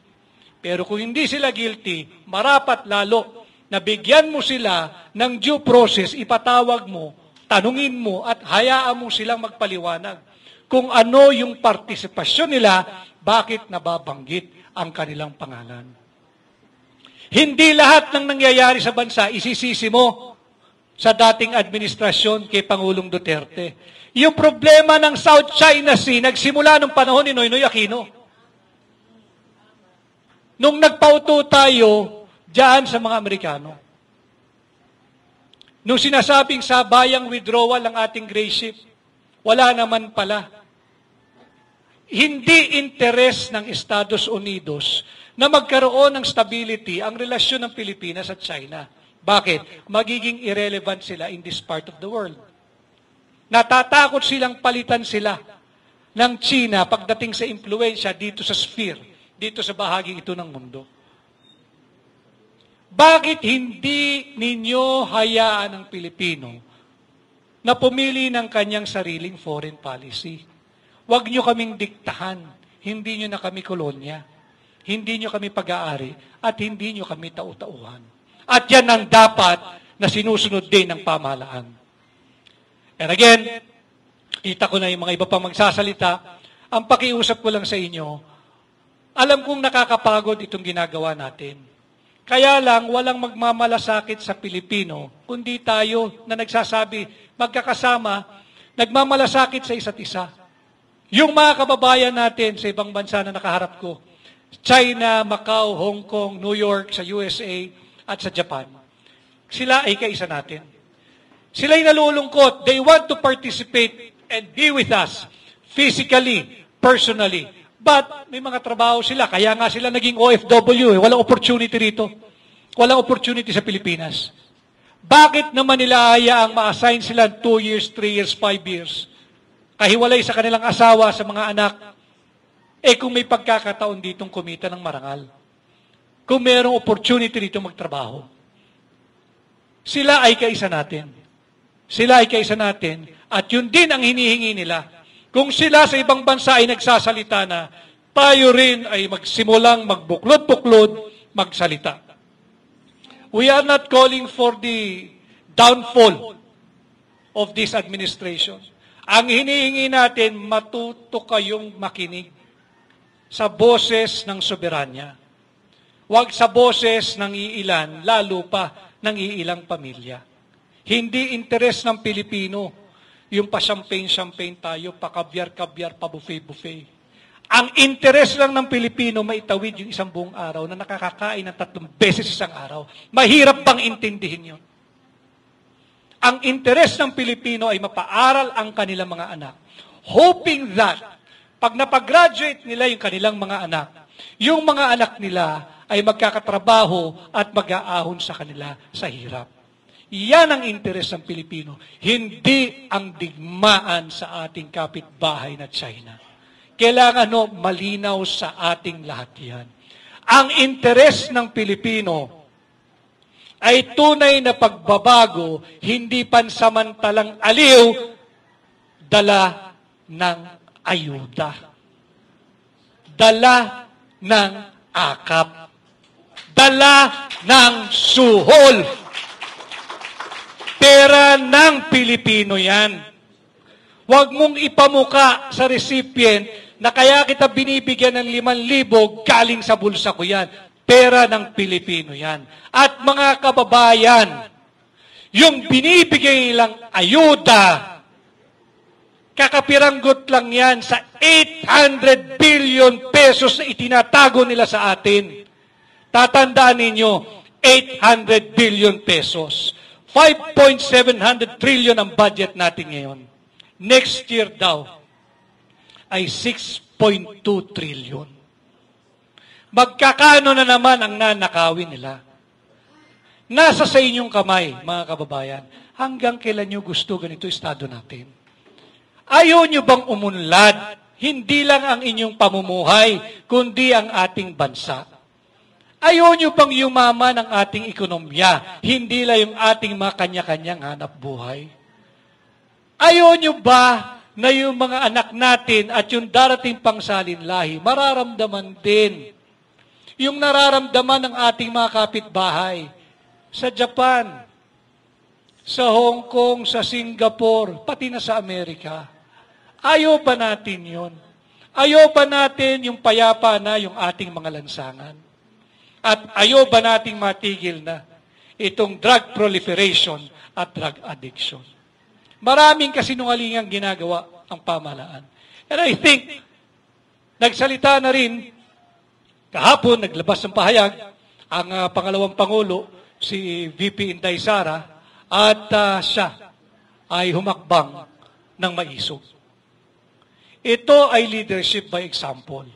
Pero kung hindi sila guilty, marapat lalo na bigyan mo sila ng due process, ipatawag mo, tanungin mo, at hayaan mo silang magpaliwanag kung ano yung partisipasyon nila, bakit nababanggit ang kanilang pangalan. Hindi lahat ng nangyayari sa bansa isisisi mo sa dating administrasyon kay Pangulong Duterte. Yung problema ng South China Sea, nagsimula nung panahon ni Noynoy Aquino. Nung nagpauto tayo diyan sa mga Amerikano. Nung sinasabing sabayang withdrawal ng ating gray ship, wala naman pala. Hindi interes ng Estados Unidos na magkaroon ng stability ang relasyon ng Pilipinas at China. Bakit? Magiging irrelevant sila in this part of the world. Natatakot silang palitan sila ng China pagdating sa impluensya dito sa sphere, dito sa bahagi ito ng mundo. Bakit hindi ninyo hayaan ang Pilipino na pumili ng kanyang sariling foreign policy? Huwag nyo kaming diktahan, hindi nyo na kami kolonya, hindi nyo kami pag-aari, at hindi nyo kami tau-tauhan. At yan ang dapat na sinusunod din ng pamahalaan. And again, kita ko na yung mga iba pang magsasalita, ang pakiusap ko lang sa inyo, alam kong nakakapagod itong ginagawa natin. Kaya lang, walang magmamalasakit sa Pilipino, kundi tayo na nagsasabi, magkakasama, nagmamalasakit sa isa't isa. Yung mga kababayan natin sa ibang bansa na nakaharap ko, China, Macau, Hong Kong, New York, sa USA, at sa Japan, sila ay kaisa natin. Sila'y nalulungkot. They want to participate and be with us physically, personally. But may mga trabaho sila. Kaya nga sila naging OFW. Walang opportunity rito. Walang opportunity sa Pilipinas. Bakit naman nila hayaang ma-assign sila 2 years, 3 years, 5 years? Kahiwalay sa kanilang asawa, sa mga anak. Kung may pagkakataon ditong kumita ng marangal. Kung mayroong opportunity dito magtrabaho. Sila ay kaisa natin. Sila ay kaisa natin. At yun din ang hinihingi nila. Kung sila sa ibang bansa ay nagsasalita na, tayo rin ay magsimulang magbuklod-buklod, magsalita. We are not calling for the downfall of this administration. Ang hinihingi natin, matuto kayong makinig sa boses ng soberanya. Huwag sa boses ng iilan, lalo pa ng iilang pamilya. Hindi interes ng Pilipino yung pa-champagne-champagne tayo, pa-kabyar-kabyar, pa-buffet-buffet. Ang interes lang ng Pilipino, maitawid yung isang buong araw na nakakakain ng 3 beses isang araw. Mahirap bang intindihin yun? Ang interes ng Pilipino ay mapaaral ang kanilang mga anak, hoping that pag napag-graduate nila yung kanilang mga anak, yung mga anak nila ay magkakatrabaho at mag-aahon sa kanila sa hirap. Yan ang interes ng Pilipino, hindi ang digmaan sa ating kapitbahay na China. Kailangan malinaw sa ating lahat yan. Ang interes ng Pilipino ay tunay na pagbabago, hindi pansamantalang aliw, dala ng ayuda. Dala ng akap. Dala ng suhol. Pera ng Pilipino yan. Huwag mong ipamuka sa recipient na kaya kita binibigyan ng 5,000 galing sa bulsa ko yan. Pera ng Pilipino yan. At mga kababayan, yung binibigay nilang ayuda, kakapiranggot lang yan sa 800 billion pesos na itinatago nila sa atin. Tatandaan ninyo, 800 billion pesos. 5.700 trillion ang budget natin ngayon. Next year daw ay 6.2 trillion. Magkakano na naman ang nanakawin nila? Nasa sa inyong kamay, mga kababayan, hanggang kailan nyo gusto ganito estado natin? Ayaw nyo bang umunlad? Hindi lang ang inyong pamumuhay, kundi ang ating bansa. Ayaw nyo bang yumaman ang ating ekonomiya, hindi lang yung ating mga kanya-kanyang hanap buhay? Ayaw nyo ba na yung mga anak natin at yung darating pang salinlahi, mararamdaman din yung nararamdaman ng ating mga kapitbahay sa Japan, sa Hong Kong, sa Singapore, pati na sa Amerika? Ayaw pa natin yun. Ayaw pa natin yung payapa na yung ating mga lansangan. At ayaw ba nating matigil na itong drug proliferation at drug addiction? Maraming kasinungalingang ginagawa ang pamahalaan. And I think, nagsalita na rin, kahapon, naglabas ng pahayag, ang pangalawang Pangulo, si VP Inday Sara, at siya ay humakbang ng maisog. Ito ay leadership by example.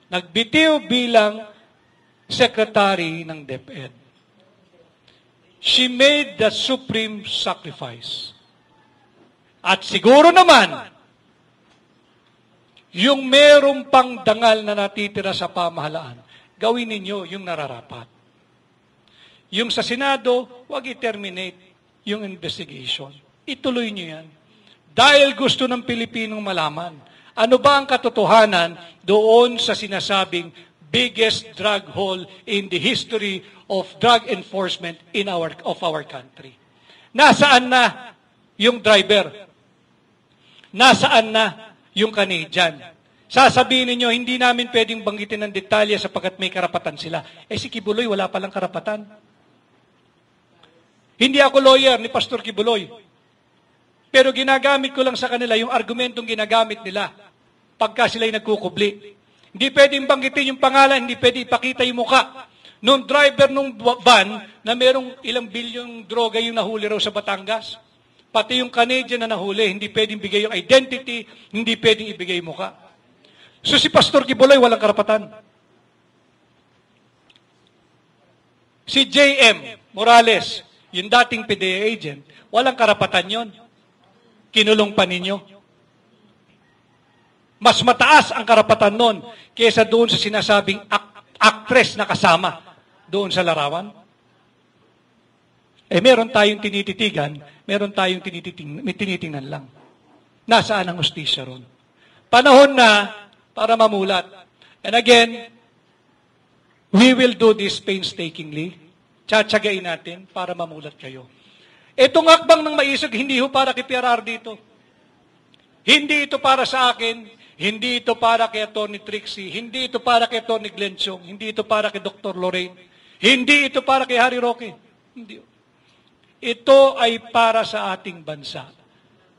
Nagbitiw bilang Secretary ng DepEd. She made the supreme sacrifice. At siguro naman, yung merong pang dangal na natitira sa pamahalaan, gawin ninyo yung nararapat. Yung sa Senado, huwag i-terminate yung investigation. Ituloy nyo yan. Dahil gusto ng Pilipinong malaman, ano ba ang katotohanan doon sa sinasabing biggest drug haul in the history of drug enforcement of our country. Nasaan na yung driver? Nasaan na yung Canadian? Sasabihin niyo hindi namin pwedeng banggitin ng detalye sapagkat may karapatan sila. Si Kibuloy, wala palang karapatan. Hindi ako lawyer ni Pastor Kibuloy. Pero ginagamit ko lang sa kanila yung argumentong ginagamit nila pagka sila'y nagkukubli. Hindi pwedeng banggitin yung pangalan, hindi pwedeng ipakita yung muka. Nung driver nung van na merong ilang bilyong droga yung nahuli raw sa Batangas, pati yung Canadian na nahuli, hindi pwedeng bigay yung identity, hindi pwedeng ibigay yung muka. So si Pastor Kibuloy walang karapatan. Si J.M. Morales, yung dating PDEA agent, walang karapatan yon. Kinulong pa ninyo. Mas mataas ang karapatan nun kaysa doon sa sinasabing actress na kasama doon sa larawan. Meron tayong tinititigan, meron tayong tinitingnan lang. Nasaan ang hustisya ron? Panahon na para mamulat. And again, we will do this painstakingly. Tsatsagain natin para mamulat kayo. Itong hakbang ng maisog, hindi ho para kay PRR dito. Hindi ito para sa akin, hindi ito para kay Atty. Trixie, hindi ito para kay Atty. Glenn Chong, hindi ito para kay Dr. Lorraine, hindi ito para kay Harry Roque. Hindi. Ito ay para sa ating bansa,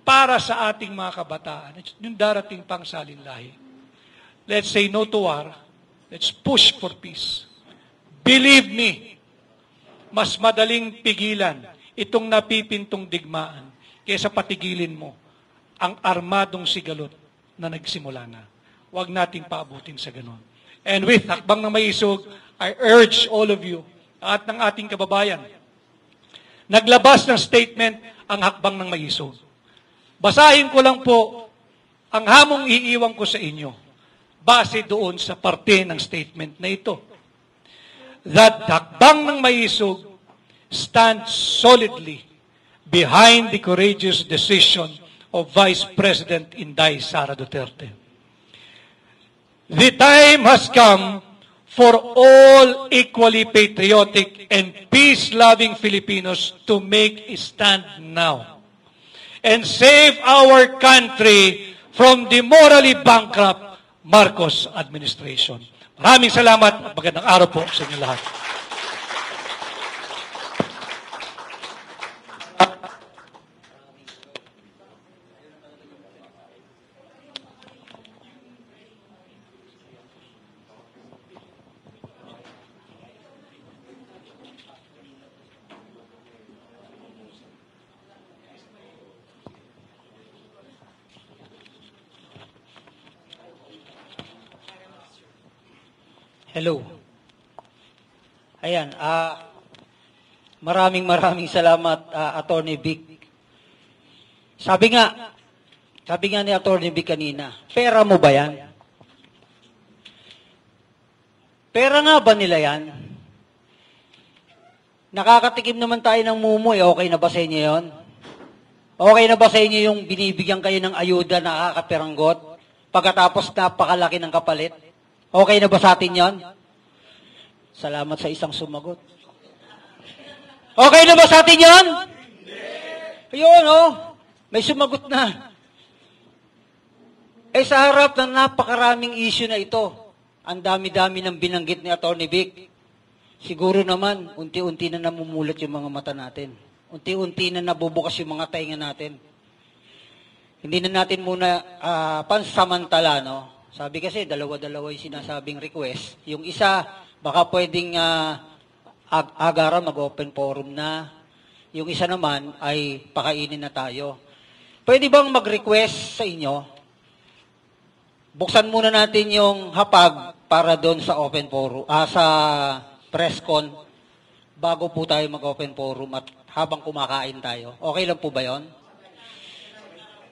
para sa ating mga kabataan, yung darating pang salinlahi. Let's say no to war, let's push for peace. Believe me, mas madaling pigilan itong napipintong digmaan kaysa patigilin mo ang armadong sigalot na nagsimula na. Huwag nating paabutin sa ganon. And with hakbang ng maisog, I urge all of you at ng ating kababayan, naglabas ng statement ang hakbang ng maisog. Basahin ko lang po ang hamong iiwan ko sa inyo base doon sa parte ng statement na ito. That hakbang ng maisog stands solidly behind the courageous decision of Vice President Inday Sara Duterte. The time has come for all equally patriotic and peace-loving Filipinos to make a stand now and save our country from the morally bankrupt Marcos administration. Maraming salamat at magandang araw po sa inyo lahat. Hello. Ayan, maraming salamat, Atty. Vic. Sabi nga ni Atty. Vic kanina, pera mo ba yan? Pera nga ba nila yan? Nakakatikim naman tayo ng mumo, okay na ba sa inyo yun? Okay na ba sa inyo yung binibigyan kayo ng ayuda na nakakaperanggot? Pagkatapos napakalaki ng kapalit? Okay na ba sa atin yan? Salamat sa isang sumagot. Okay na ba sa atin yan? Ayun, may sumagot na. Sa harap ng napakaraming issue na ito, ang dami-dami ng binanggit ni Atty. Vic, siguro naman, unti-unti na namumulat yung mga mata natin. Unti-unti na nabubukas yung mga tainga natin. Hindi na natin muna pansamantala, no? Sabi kasi, dalawa-dalawa yung sinasabing request. Yung isa, baka pwedeng agaran mag-open forum na. Yung isa naman ay pakainin na tayo. Pwede bang mag-request sa inyo? Buksan muna natin yung hapag para doon sa open forum, sa press con, bago po tayo mag-open forum at habang kumakain tayo. Okay lang po ba yon?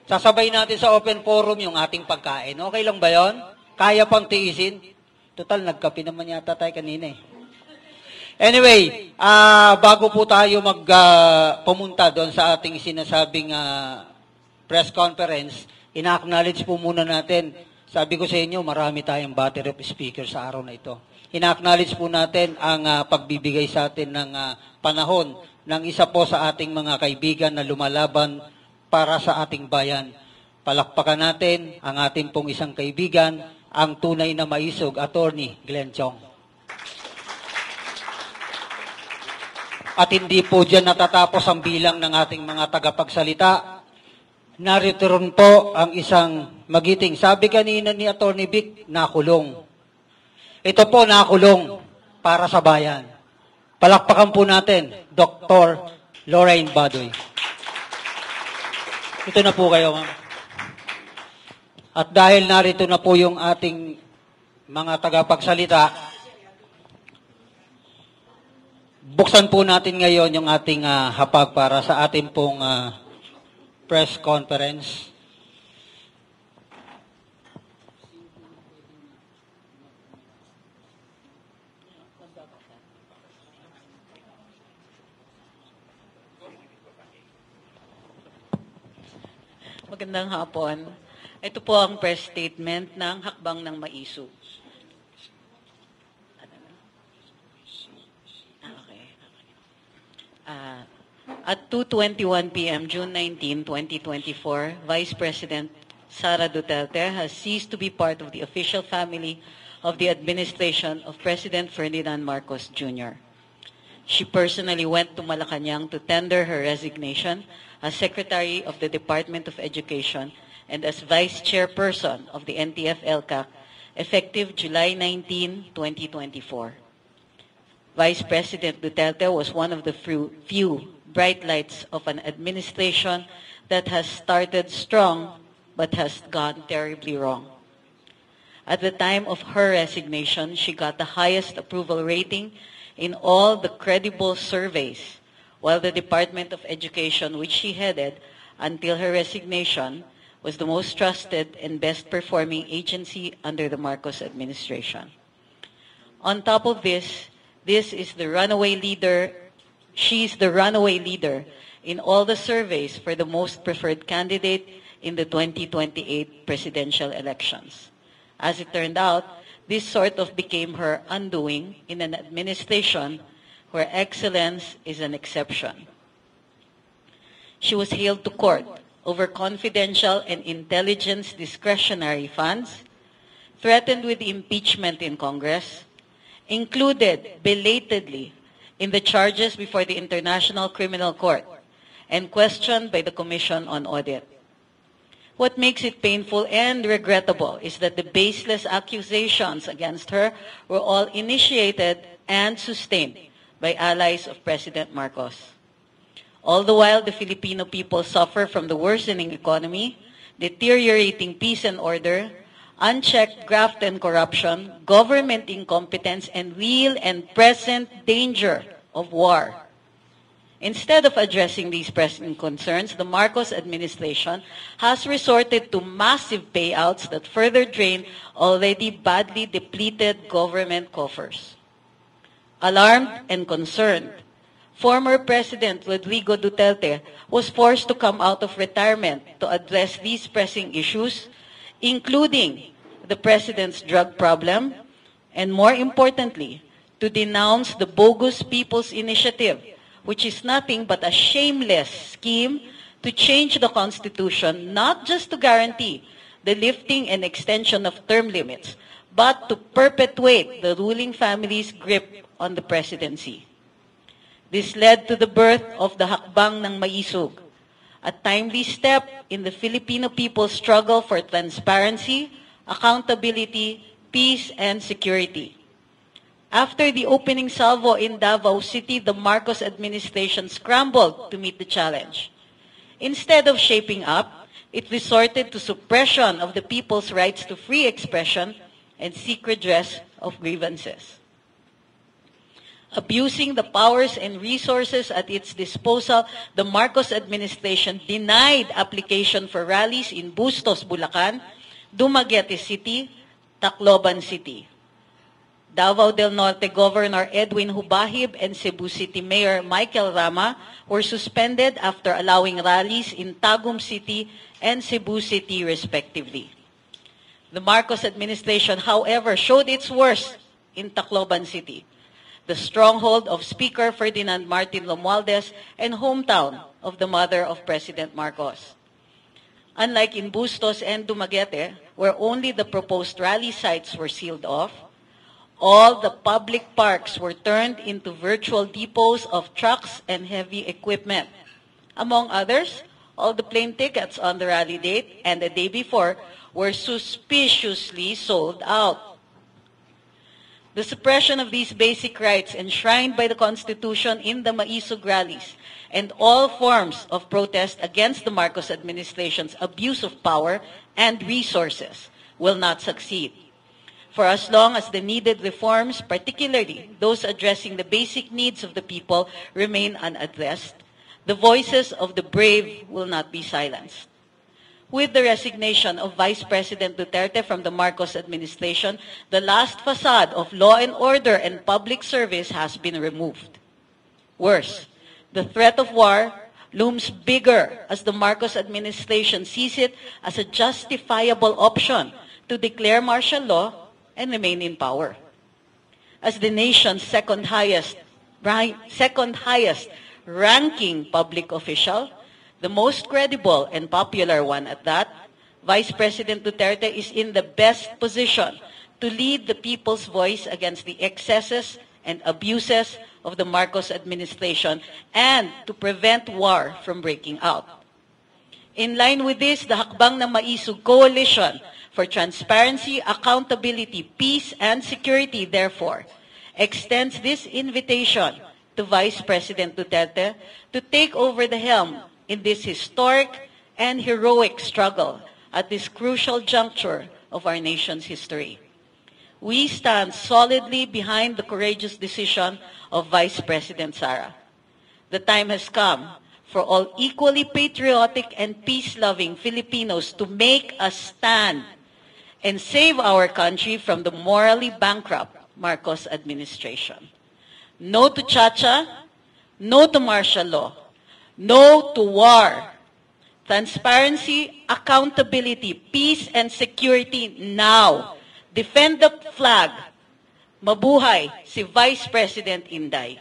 Sasabay natin sa open forum yung ating pagkain. Okay lang ba yon? Kaya pang tiisin? Total, nagkape naman yata tayo kanina eh. Anyway, bago po tayo pumunta doon sa ating sinasabing press conference, ina-acknowledge po muna natin. Sabi ko sa inyo, marami tayong battery of speakers sa araw na ito. Ina-acknowledge po natin ang pagbibigay sa atin ng panahon ng isa po sa ating mga kaibigan na lumalaban para sa ating bayan. Palakpakan natin ang ating pong isang kaibigan, ang tunay na maisog, Atty. Glenn Chong. At hindi po dyan natatapos ang bilang ng ating mga tagapagsalita. Narito rin po ang isang magiting. Sabi kanina ni Atty. Vic, nakulong. Ito po nakulong para sa bayan. Palakpakan po natin, Dr. Lorraine Badoy. Ito na po kayo, ma'am. At dahil narito na po yung ating mga tagapagsalita, buksan po natin ngayon yung ating hapag para sa ating pong press conference. Magandang hapon. Ito po ang press statement ng Hakbang ng Maisog. Okay. At 2:21 p.m. June 19, 2024, Vice President Sara Duterte has ceased to be part of the official family of the administration of President Ferdinand Marcos Jr. She personally went to Malacanang to tender her resignation as Secretary of the Department of Education and as Vice Chairperson of the NTF-ELCAC effective July 19, 2024. Vice President Duterte was one of the few bright lights of an administration that has started strong but has gone terribly wrong. At the time of her resignation, she got the highest approval rating in all the credible surveys, while the Department of Education, which she headed until her resignation, was the most trusted and best performing agency under the Marcos administration. On top of this, she's the runaway leader in all the surveys for the most preferred candidate in the 2028 presidential elections. As it turned out, this sort of became her undoing in an administration where excellence is an exception. She was hailed to court over confidential and intelligence discretionary funds, threatened with impeachment in Congress, included belatedly in the charges before the International Criminal Court, and questioned by the Commission on Audit. What makes it painful and regrettable is that the baseless accusations against her were all initiated and sustained by allies of President Marcos. All the while, the Filipino people suffer from the worsening economy, deteriorating peace and order, unchecked graft and corruption, government incompetence, and real and present danger of war. Instead of addressing these pressing concerns, the Marcos administration has resorted to massive payouts that further drain already badly depleted government coffers. Alarmed and concerned, former President Rodrigo Duterte was forced to come out of retirement to address these pressing issues, including the President's drug problem, and more importantly, to denounce the bogus People's Initiative, which is nothing but a shameless scheme to change the Constitution, not just to guarantee the lifting and extension of term limits, but to perpetuate the ruling family's grip on the presidency. This led to the birth of the Hakbang ng Maisog, a timely step in the Filipino people's struggle for transparency, accountability, peace, and security. After the opening salvo in Davao City, the Marcos administration scrambled to meet the challenge. Instead of shaping up, it resorted to suppression of the people's rights to free expression and seek redress of grievances. Abusing the powers and resources at its disposal, the Marcos administration denied application for rallies in Bustos, Bulacan, Dumaguete City, Tacloban City. Davao del Norte Governor Edwin Hubahib and Cebu City Mayor Michael Rama were suspended after allowing rallies in Tagum City and Cebu City respectively. The Marcos administration, however, showed its worst in Tacloban City, the stronghold of Speaker Ferdinand Martin Romualdez and hometown of the mother of President Marcos. Unlike in Bustos and Dumaguete, where only the proposed rally sites were sealed off, all the public parks were turned into virtual depots of trucks and heavy equipment. Among others, all the plane tickets on the rally date and the day before were suspiciously sold out. The suppression of these basic rights enshrined by the Constitution in the Maisog rallies and all forms of protest against the Marcos administration's abuse of power and resources will not succeed. For as long as the needed reforms, particularly those addressing the basic needs of the people, remain unaddressed, the voices of the brave will not be silenced. With the resignation of Vice President Duterte from the Marcos administration, the last facade of law and order and public service has been removed. Worse, the threat of war looms bigger as the Marcos administration sees it as a justifiable option to declare martial law and remain in power. As the nation's second highest ranking public official, the most credible and popular one at that, Vice President Duterte is in the best position to lead the people's voice against the excesses and abuses of the Marcos administration and to prevent war from breaking out. In line with this, the Hakbang na Maisog Coalition for Transparency, Accountability, Peace, and Security, therefore, extends this invitation to Vice President Duterte to take over the helm in this historic and heroic struggle at this crucial juncture of our nation's history. We stand solidly behind the courageous decision of Vice President Sara. The time has come for all equally patriotic and peace-loving Filipinos to make a stand and save our country from the morally bankrupt Marcos administration. No to Chacha, no to martial law, no to war. Transparency, accountability, peace, and security now. Defend the flag. Mabuhay si Vice President Inday.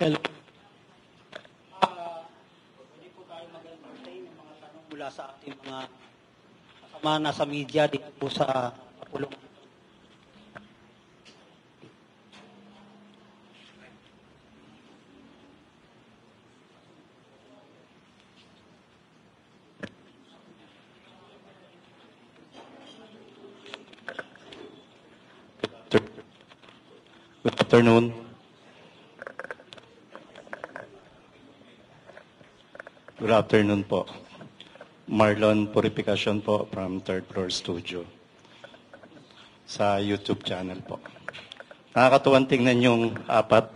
Hello. Hindi po tayo mag-entertain ng mga tanong mula sa ating mga kasama na sa media dito po sa pulong. Good afternoon. Good afternoon po. Marlon Purificacion po from Third Floor Studio sa YouTube channel po. Nakakatuwang tingnan yung apat.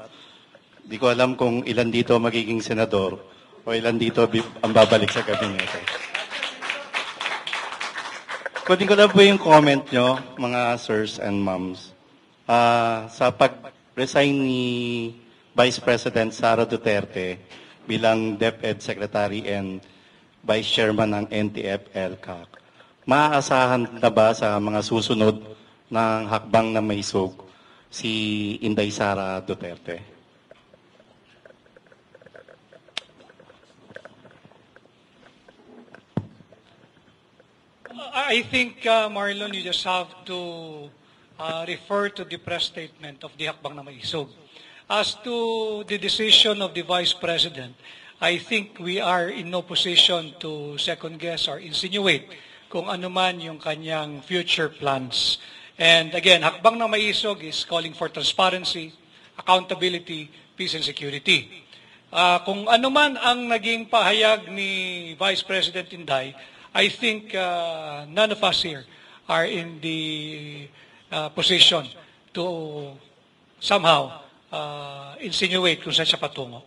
Di ko alam kung ilan dito magiging senador o ilan dito ang babalik sa gabinete. Kunin ko lang po yung comment nyo, mga sirs and moms. Sa pag-resign ni Vice President Sara Duterte bilang DepEd Secretary and Vice Chairman ng NTF-ELCAC, maaasahan na ba sa mga susunod ng hakbang na maisog si Inday Sara Duterte? I think, Marlon, you just have to refer to the press statement of the Hakbang na Maisog. As to the decision of the Vice President, I think we are in no position to second guess or insinuate kung ano man yung kanyang future plans. And again, Hakbang na Maisog is calling for transparency, accountability, peace and security. Kung ano man ang naging pahayag ni Vice President Inday, I think none of us here are in the position to somehow insinuate kung saan siya patungo.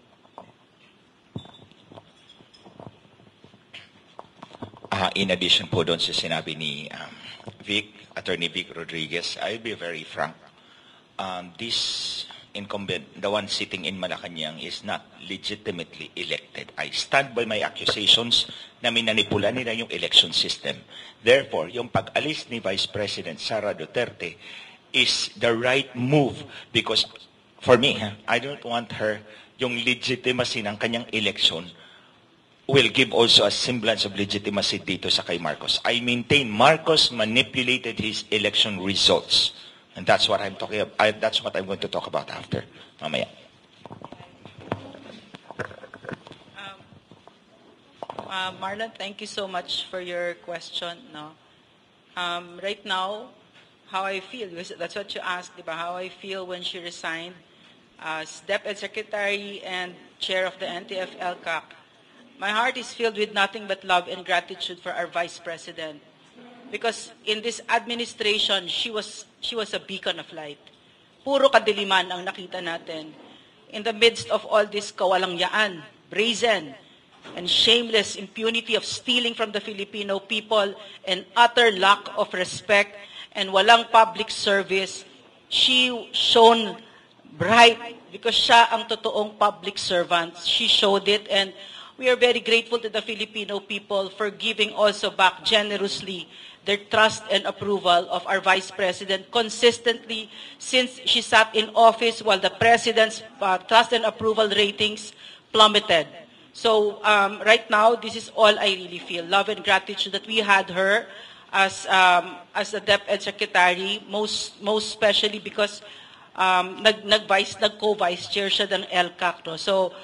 In addition po doon sa sinabi ni Attorney Vic Rodriguez, I'll be very frank. This incumbent, the one sitting in Malacanang, is not legitimately elected. I stand by my accusations na minanipula nila yung election system. Therefore, yung pag-alis ni Vice President Sara Duterte is the right move because for me, I don't want her, yung legitimacy ng kanyang election will give also a semblance of legitimacy dito sa kay Marcos. I maintain Marcos manipulated his election results. And that's what I'm talking about. That's what I'm going to talk about after. Mamaya. Marlon, thank you so much for your question. No, right now, how I feel, that's what you asked, diba? How I feel when she resigned as DepEd Secretary and Chair of the NTF-ELCAC. My heart is filled with nothing but love and gratitude for our Vice President. Because in this administration, she was a beacon of light. Puro kadiliman ang nakita natin. In the midst of all this kawalangyaan, brazen, and shameless impunity of stealing from the Filipino people and utter lack of respect and walang public service, she shone bright because siya ang totoong public servant. She showed it, and we are very grateful to the Filipino people for giving also back generously their trust and approval of our Vice President consistently since she sat in office while the President's trust and approval ratings plummeted. So right now, this is all I really feel. Love and gratitude that we had her as the DepEd Secretary, most especially because nag-co-vice chair siya ng LCAC. No? So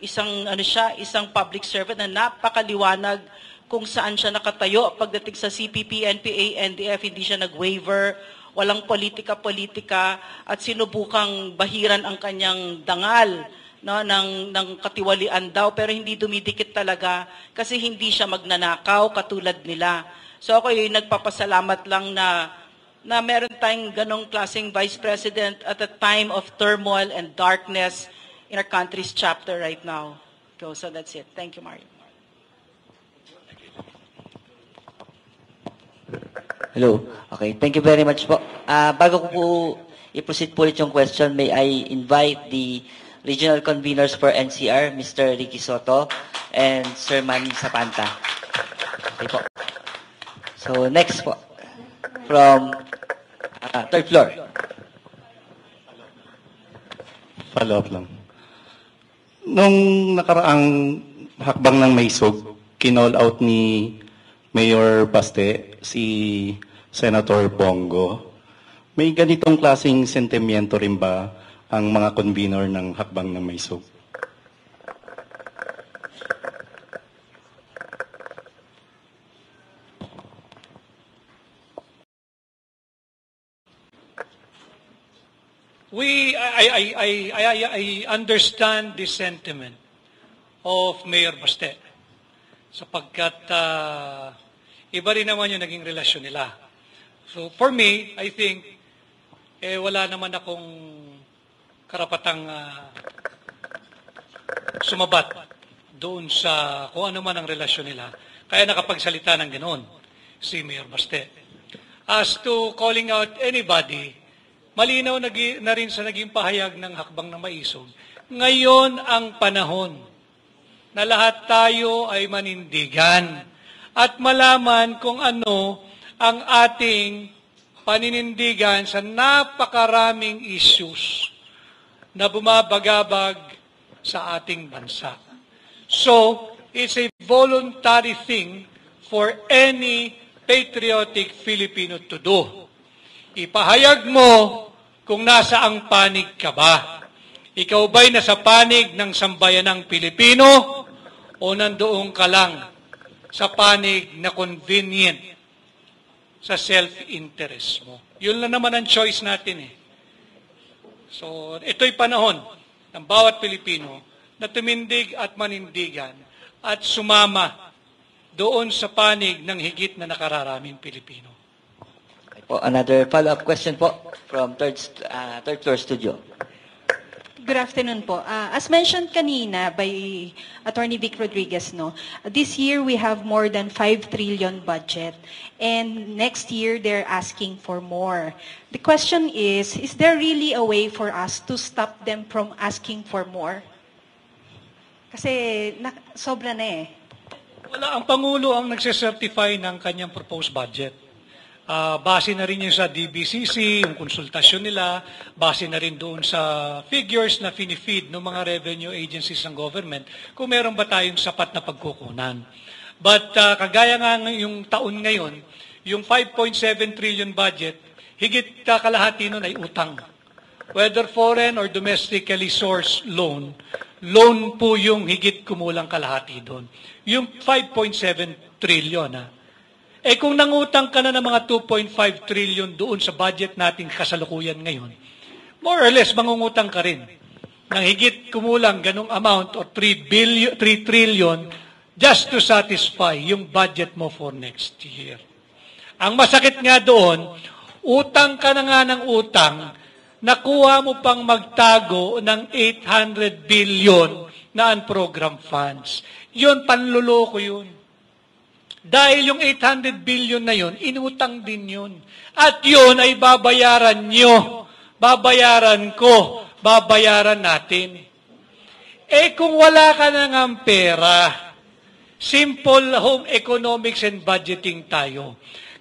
isang public servant na napakaliwanag kung saan siya nakatayo pagdating sa CPP, NPA, NDF, hindi siya nag-waiver, walang politika-politika, at sinubukang bahiran ang kanyang dangal, no, ng katiwalian daw, pero hindi dumidikit talaga kasi hindi siya magnanakaw katulad nila. So ako nagpapasalamat lang na meron tayong ganong klaseng Vice President at a time of turmoil and darkness in our country's chapter right now. So that's it. Thank you, Mario. Hello. Okay, thank you very much po. Bago ko po i-proceed po ulit yung question, may I invite the regional conveners for NCR, Mr. Ricky Soto and Sir Manny Zapanta. Okay po. So next po, from third floor. Follow up lang. Nung nakaraang hakbang ng Maysog, kinall out ni Mayor Baste si Senator Bongo. May ganitong klaseng sentimiento rin ba ang mga convener ng hakbang ng Maysog? I understand the sentiment of Mayor Baste sapagkat iba rin naman yung naging relasyon nila. So for me, I think wala naman akong karapatang sumabat doon sa kung ano man ang relasyon nila. Kaya nakapagsalita ng ganoon si Mayor Baste. As to calling out anybody, malinaw na rin sa naging pahayag ng hakbang na Maisog. Ngayon ang panahon na lahat tayo ay manindigan at malaman kung ano ang ating paninindigan sa napakaraming issues na bumabagabag sa ating bansa. So, it's a voluntary thing for any patriotic Filipino to do. Ipahayag mo kung nasaang panig ka ba. Ikaw ba'y nasa panig ng sambayanang Pilipino o nandoon ka lang sa panig na convenient sa self-interest mo? Yun lang naman ang choice natin eh. So, ito'y panahon ng bawat Pilipino na tumindig at manindigan at sumama doon sa panig ng higit na nakararaming Pilipino. Po, another follow-up question po from third floor studio. Good afternoon po. As mentioned kanina by Attorney Vic Rodriguez, no, this year we have more than 5 trillion budget, and next year they're asking for more. The question is there really a way for us to stop them from asking for more? Kasi sobra na eh. Wala, ang Pangulo ang nagsicertify ng kanyang proposed budget. Base na rin yun sa DBCC, yung konsultasyon nila, base na rin doon sa figures na finifeed ng mga revenue agencies ng government kung meron ba tayong sapat na pagkukunan. But kagaya nga yung taon ngayon, yung 5.7 trillion budget, higit kalahati nun ay utang. Whether foreign or domestically sourced loan po yung higit kumulang kalahati doon. Yung 5.7 trillion, eh kung nangutang ka na ng mga 2.5 trillion doon sa budget nating kasalukuyan ngayon, more or less mangungutang ka rin ng higit kumulang ganong amount or 3 trillion just to satisfy yung budget mo for next year. Ang masakit nga doon, utang ka na nga ng utang, nakuha mo pang magtago ng 800 billion na unprogrammed funds. Yun, panluloko yun. Dahil yung 800 billion na yun, inutang din yun. At yun ay babayaran nyo, babayaran ko, babayaran natin. Kung wala ka na ng pera, simple home economics and budgeting tayo.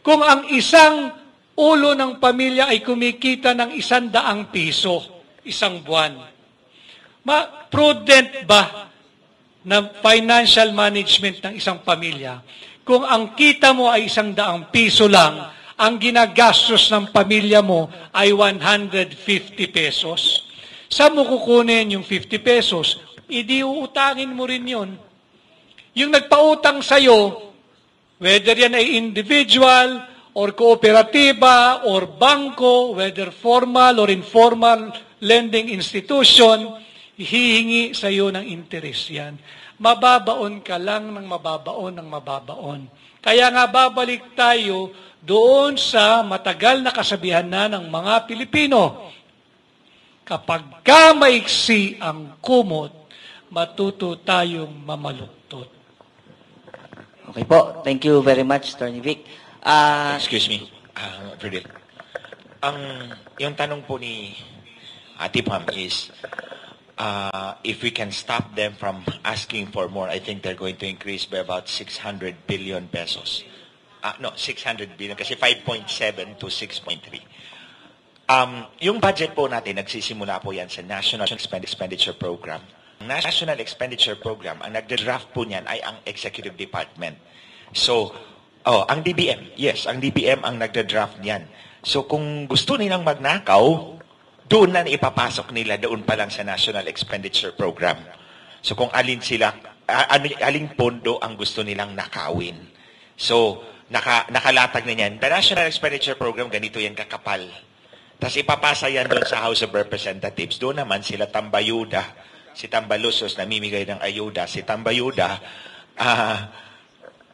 Kung ang isang ulo ng pamilya ay kumikita ng 100 piso, isang buwan, prudent ba na financial management ng isang pamilya kung ang kita mo ay 100 piso lang, ang ginagastos ng pamilya mo ay 150 pesos? Saan mo kukunin yung 50 pesos? Idi uutangin mo rin yun. Yung nagpautang sa'yo, whether yan ay individual, or kooperatiba, or bangko, whether formal or informal lending institution, hihingi sa'yo ng interest yan. Mababaon ka lang ng mababaon ng mababaon. Kaya nga babalik tayo doon sa matagal na kasabihan na ng mga Pilipino. Kapag ka maiksi ang kumot, matuto tayong mamaluktot. Okay po. Thank you very much, Attorney Vic. Excuse me, Fredel. Yung tanong po ni Ate Pam is, if we can stop them from asking for more, I think they're going to increase by about 600 billion pesos. No, 600 billion kasi 5.7 to 6.3. Yung budget po natin, nagsisimula po yan sa National Expenditure Program. Ang National Expenditure Program, ang nagde-draft po niyan ay ang Executive Department. So, ang DBM, yes, ang DBM ang nagde-draft niyan. So, kung gusto nilang magnakaw, doon na ipapasok nila doon pa lang sa National Expenditure Program. So, kung alin sila, aling pondo ang gusto nilang nakawin. So, nakalatag na yan. The National Expenditure Program, ganito yan kakapal. Tapos ipapasa yan doon sa House of Representatives. Doon naman sila Tambayuda, si Tambalusos namimigay ng ayuda, si Tambayuda,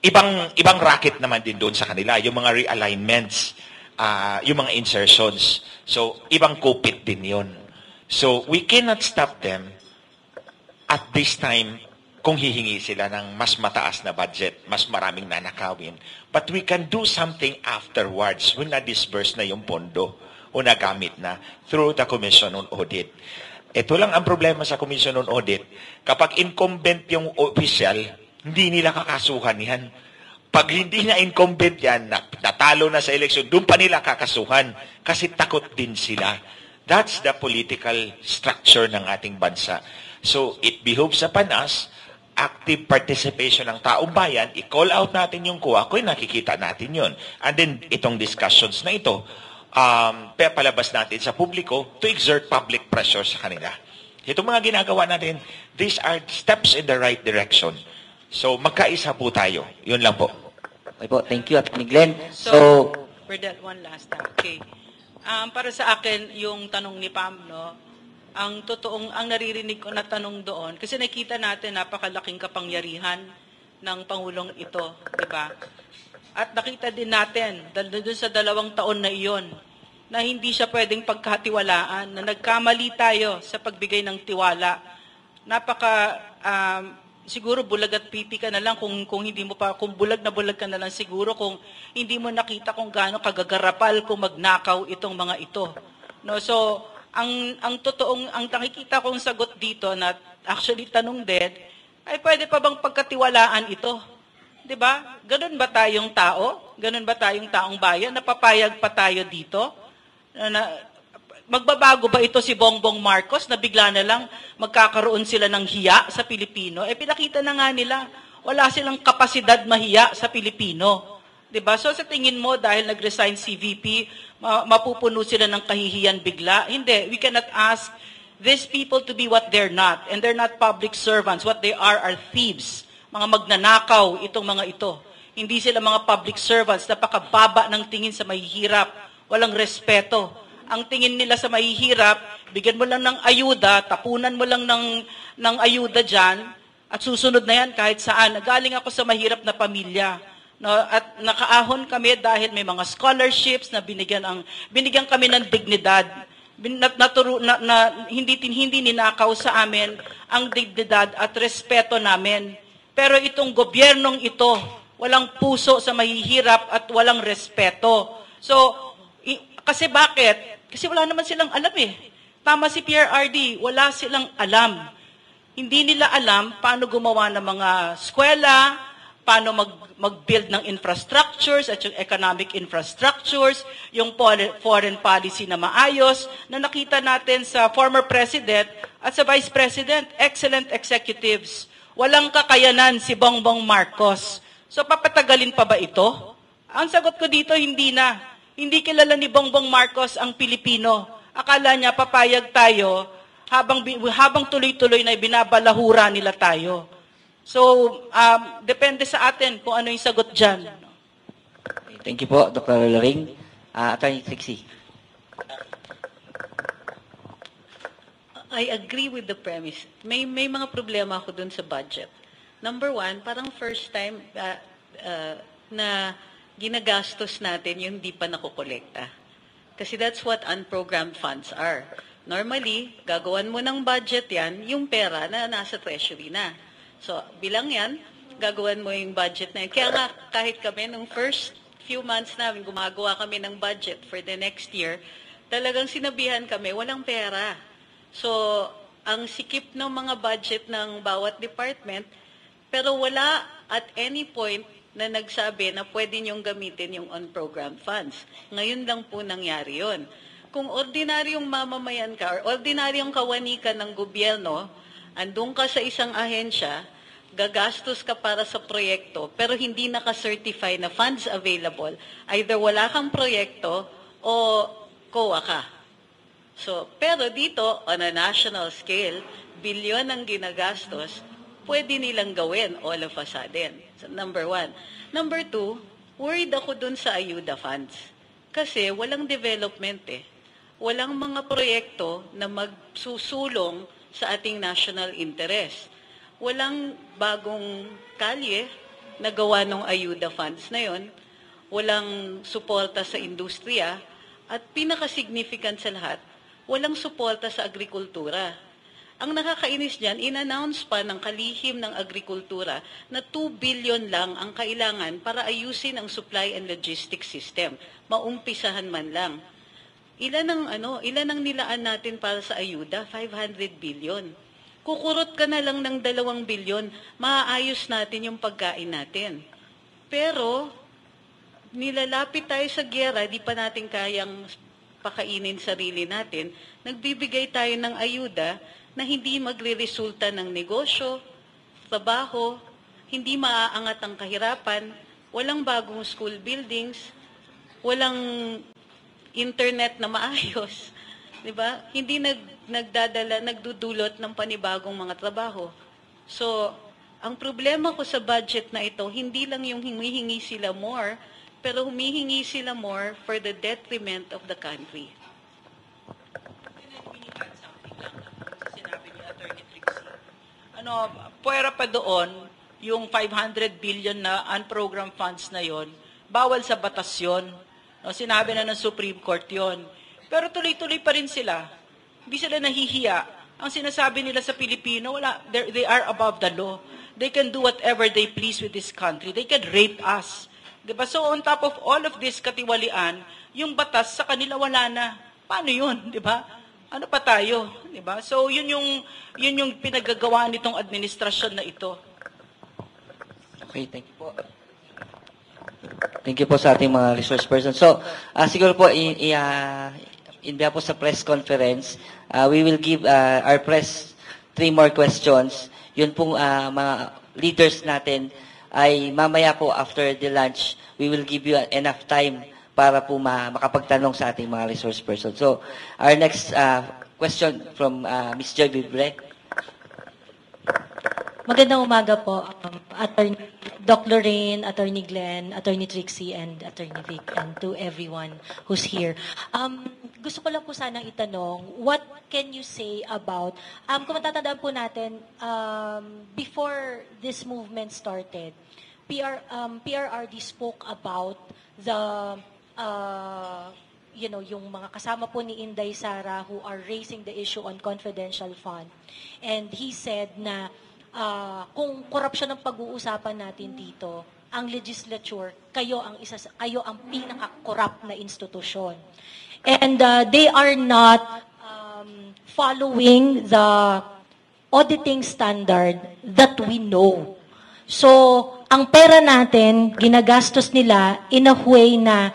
ibang racket naman din doon sa kanila, yung mga realignments, yung mga insertions. So, ibang kupit din yun. So, we cannot stop them at this time kung hihingi sila ng mas mataas na budget, mas maraming nanakawin. But we can do something afterwards when na-disburse na yung pondo o nagamit na through the Commission on Audit. Ito lang ang problema sa Commission on Audit. Kapag incumbent yung official, hindi nila kakasuhan yan. Pag hindi na incumbent yan, natalo na sa eleksyon, doon pa nila kakasuhan. Kasi takot din sila. That's the political structure ng ating bansa. So, it behooves upon us, active participation ng taong bayan, i-call out natin yung kuha, kung nakikita natin yun. And then, itong discussions na ito, palabas natin sa publiko to exert public pressure sa kanila. Itong mga ginagawa natin, these are steps in the right direction. So, magkaisa po tayo. Yun lang po. Okay po. Thank you, Atty. Glenn. So, for that one last time. Okay. Para sa akin, yung tanong ni Pam, no, ang naririnig ko na tanong doon, kasi nakita natin napakalaking kapangyarihan ng Pangulong ito, di ba? At nakita din natin, doon sa 2 taon na iyon, na hindi siya pwedeng pagkatiwalaan, na nagkamali tayo sa pagbigay ng tiwala. Siguro bulag at piti ka na lang kung hindi mo pa, kung bulag na bulag ka na lang siguro kung hindi mo nakita kung gaano kagagarapal kung magnakaw itong mga ito. No, so, ang nakikita kong sagot dito na actually tanong din, ay pwede pa bang pagkatiwalaan ito? 'Di ba? Ganun ba tayong tao? Ganun ba tayong taong bayan? Napapayag pa tayo dito? Magbabago ba ito si Bongbong Marcos na bigla na lang magkakaroon sila ng hiya sa Pilipino? Pinakita na nga nila, wala silang kapasidad mahiya sa Pilipino. 'Di ba? So sa tingin mo dahil nag-resign si VP, mapupuno sila ng kahihiyan bigla? Hindi, we cannot ask these people to be what they're not. And they're not public servants. What they are thieves. Mga magnanakaw itong mga ito. Hindi sila mga public servants, napakababa ng tingin sa mahihirap, walang respeto. Ang tingin nila sa mahihirap, bigyan mo lang ng ayuda, tapunan mo lang ng ayuda dyan, at susunod na yan kahit saan. Galing ako sa mahirap na pamilya. No, at nakaahon kami dahil may mga scholarships na binigyan kami ng dignidad. hindi ninakaw sa amin ang dignidad at respeto namin. Pero itong gobyernong ito, walang puso sa mahihirap at walang respeto. So, kasi bakit? Kasi wala naman silang alam eh. Tama si PRRD, wala silang alam. Hindi nila alam paano gumawa ng mga eskwela, paano mag-build ng infrastructures at yung economic infrastructures, yung foreign policy na maayos, na nakita natin sa former president at sa vice president, excellent executives. Walang kakayanan si Bongbong Marcos. So papatagalin pa ba ito? Ang sagot ko dito, hindi na. Hindi kilala ni Bongbong Marcos ang Pilipino. Akala niya papayag tayo habang tuloy-tuloy na binabalahura nila tayo. So, depende sa atin kung ano yung sagot dyan. Thank you po, Dr. Laring. Attorney Trixie. I agree with the premise. May mga problema ako dun sa budget. Number one, parang first time na ginagastos natin yung hindi pa nakukolekta. Kasi that's what unprogrammed funds are. Normally, gagawan mo ng budget yan, yung pera na nasa treasury na. So, bilang yan, gagawan mo yung budget na yan. Kaya nga, kahit kami, nung first few months namin, gumagawa kami ng budget for the next year, talagang sinabihan kami, walang pera. So, ang sikip ng mga budget ng bawat department, pero wala at any point na nagsabi na pwede niyong gamitin yung on-program funds. Ngayon lang po nangyari yun. Kung ordinaryong mamamayan ka or ordinaryong kawani ka ng gobyerno, andun ka sa isang ahensya, gagastos ka para sa proyekto, pero hindi naka-certify na funds available, either wala kang proyekto o COA ka. So, pero dito, on a national scale, bilyon ang ginagastos, pwede nilang gawin all of a sudden. So, number one. Number two, worried ako dun sa ayuda funds. Kasi walang development eh. Walang mga proyekto na magsusulong sa ating national interest. Walang bagong kalye na gawa ng ayuda funds na yon. Walang suporta sa industriya. At pinaka-significant sa lahat, walang suporta sa agrikultura. Ang nakakainis dyan, in-announce pa ng kalihim ng agrikultura na 2 billion lang ang kailangan para ayusin ang supply and logistics system. Maumpisahan man lang. Ilan ang nilaan natin para sa ayuda? 500 billion. Kukurot ka na lang ng 2 billion, maaayos natin yung pagkain natin. Pero, nilalapit tayo sa giyera, di pa natin kayang pakainin sarili natin, nagbibigay tayo ng ayuda na hindi magre-resulta ng negosyo, trabaho, hindi maaangat ang kahirapan, walang bagong school buildings, walang internet na maayos, 'di ba? Hindi nagdudulot ng panibagong mga trabaho. So, ang problema ko sa budget na ito, hindi lang yung humihingi sila more, pero humihingi sila more for the detriment of the country. Puwera pa doon, yung 500 billion na unprogrammed funds na yon, bawal sa batas yun. Sinabi na ng Supreme Court yon. Pero tuloy-tuloy pa rin sila. Hindi sila nahihiya. Ang sinasabi nila sa Pilipino, they are above the law. They can do whatever they please with this country. They can rape us. Diba? So on top of all of this katiwalian, yung batas sa kanila wala na. Paano yun? Diba? Ano pa tayo? Diba? So yun yung pinagagawa nitong administrasyon na ito. Okay, thank you po. Thank you po sa ating mga resource persons. So, siguro po, in behalf po sa press conference, we will give our press 3 more questions. Yun pong mga leaders natin ay mamaya po after the lunch, we will give you enough time para po makapagtanong sa ating mga resource persons. So, our next question from Ms. Joy Vibre. Magandang umaga po, Attorney Doc Lorraine, Attorney Glenn, Attorney Trixie, and Attorney Vic, and to everyone who's here. Gusto ko lang po sanang itanong, what can you say about, kung matatandaan po natin, before this movement started, PRRD spoke about the yung mga kasama po ni Inday Sara who are raising the issue on confidential fund. And he said na kung korupsyon ang pag-uusapan natin dito, ang legislature, kayo ang pinaka-corrupt na institusyon. And they are not following the auditing standard that we know. So, ang pera natin, ginagastos nila in a way na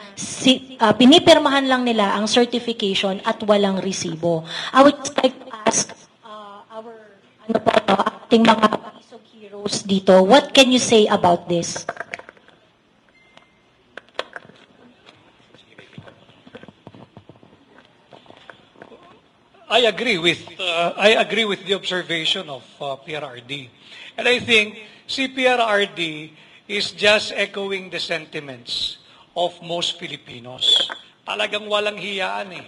pinipirmahan lang nila ang certification at walang resibo. I would just like to ask our ating mga isog heroes dito, what can you say about this? I agree with the observation of PRRD, and I think CPRRD is just echoing the sentiments of most Filipinos. Talagang walang hiyaan eh.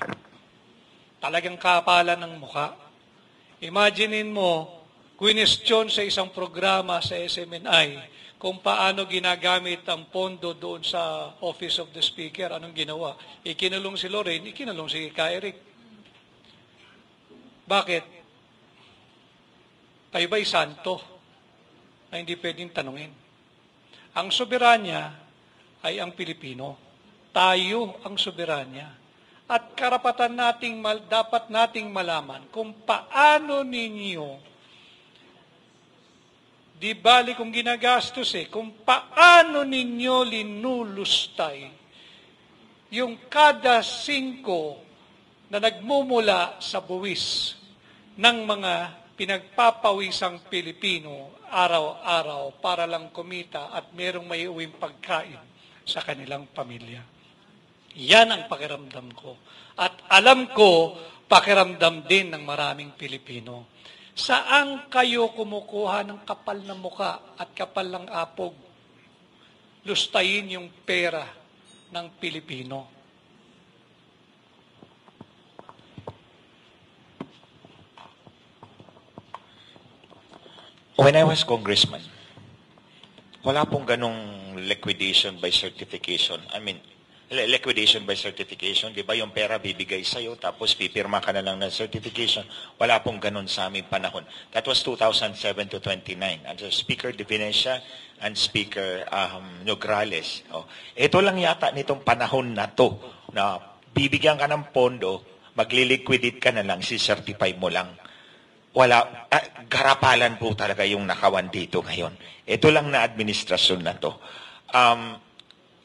Talagang kapalan ng muka. Imaginein mo, question sa isang programa sa SMNI kung paano ginagamit ang pondo doon sa Office of the Speaker. Anong ginawa? Ikinulong si Lorraine, ikinulong si Eric. Bakit? Tayo ba'y santo na hindi pwedeng tanungin? Ang soberanya ay ang Pilipino. Tayo ang soberanya. At karapatan dapat nating malaman kung paano ninyo, di bali kung ginagastos kung paano ninyo linulustay yung kada 5 na nagmumula sa buwis ng mga pinagpapawisang Pilipino araw-araw para lang kumita at merong may uwing pagkain sa kanilang pamilya. Yan ang pakiramdam ko. At alam ko, pakiramdam din ng maraming Pilipino. Saan kayo kumukuha ng kapal na muka at kapal ng apog? Lustayin yung pera ng Pilipino. When I was congressman, wala pong ganong liquidation by certification. I mean, liquidation by certification, di ba yung pera bibigay sa'yo, tapos pipirma ka na lang ng certification. Wala pong ganon sa aming panahon. That was 2007 to 29. Under Speaker Divinencia and Speaker Nograles. Ito lang yata nitong panahon na to, na bibigyan ka ng pondo, magliliquidate ka na lang, si-certify mo lang. Wala, garapalan po talaga yung nakawan dito ngayon. Ito lang na administrasyon na to.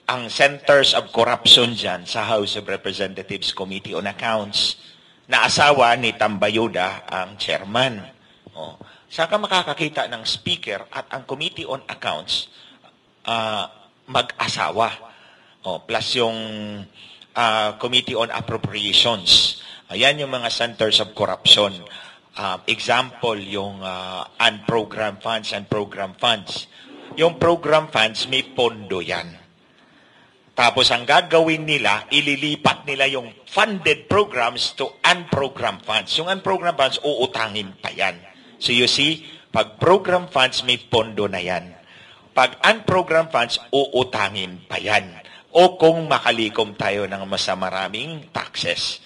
Ang Centers of Corruption dyan sa House of Representatives Committee on Accounts, na asawa ni Tambayuda ang chairman. Saan ka makakakita ng speaker at ang Committee on Accounts mag-asawa? Plus yung Committee on Appropriations. Ayan yung mga Centers of Corruption. Example, yung unprogrammed funds and program funds. Yung program funds, may pondo yan. Tapos ang gagawin nila, ililipat nila yung funded programs to unprogrammed funds. Yung unprogrammed funds, uutangin pa yan. So you see, pag program funds, may pondo na yan. Pag unprogrammed funds, uutangin pa yan. O kung makalikom tayo ng mas maraming taxes.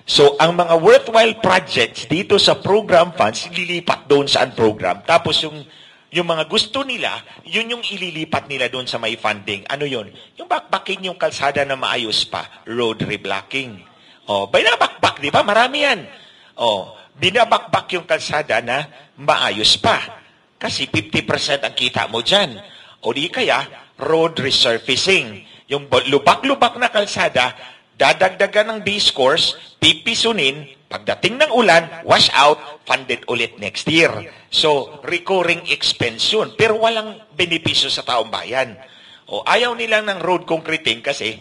So, ang mga worthwhile projects dito sa program funds, ililipat doon sa unprogram. Tapos yung mga gusto nila, yun yung ililipat nila doon sa may funding. Ano yun? Yung bakbakin yung kalsada na maayos pa. Road reblocking. Binabakbak, di ba? Marami yan. Binabakbak yung kalsada na maayos pa. Kasi 50% ang kita mo dyan. O di kaya, road resurfacing. Yung lubak-lubak na kalsada, dadagdagan ng discourse, pipisunin, pagdating ng ulan, wash out, funded ulit next year. So, recurring expense yun. Pero walang benepisyo sa taong bayan. Ayaw nilang ng road concreting kasi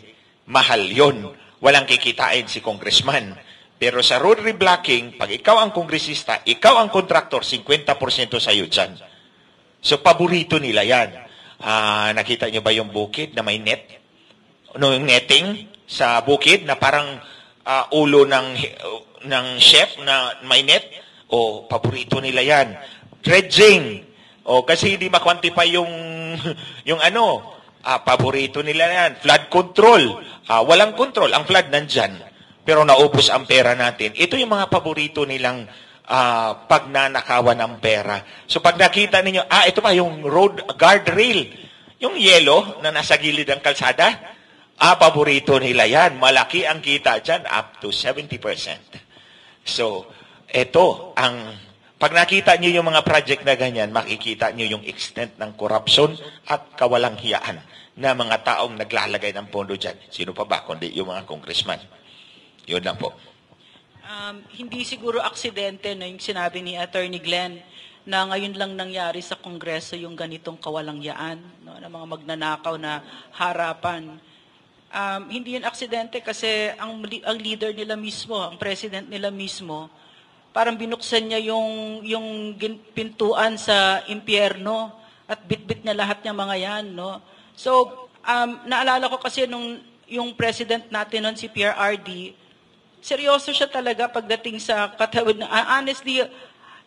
mahal yun. Walang kikitain si congressman. Pero sa road reblocking, pag ikaw ang kongresista, ikaw ang contractor, 50% sa'yo dyan. So, paborito nila yan. Nakita nyo ba yung bukid na may net? Yung netting sa bukid na parang ulo ng chef na may net? Paborito nila yan. Dredging. Kasi hindi ma-quantify yung paborito nila yan. Flood control. Walang control. Ang flood nandyan. pero naubos ang pera natin. Ito yung mga paborito nilang pagnanakawan ng pera. So pag nakita ninyo, ito pa yung road guardrail, yung yellow na nasa gilid ng kalsada, paborito nila yan. Malaki ang kita dyan, up to 70%. So, ito, pag nakita nyo yung mga project na ganyan, makikita nyo yung extent ng corruption at kawalang hiyaan na mga taong naglalagay ng pondo dyan. Sino pa ba, kundi yung mga congressman. Yun lang po. Hindi siguro aksidente na yung sinabi ni Attorney Glenn na ngayon lang nangyari sa Kongreso yung ganitong kawalangyaan, no, ng mga magnanakaw na harapan. Hindi yun aksidente kasi ang leader nila mismo, ang president nila mismo, parang binuksan niya yung pintuan sa impyerno at bitbit niya lahat ng mga yan. No? So, naalala ko kasi yung president natin nun, si PRRD, seryoso siya talaga pagdating sa katawid. Honestly,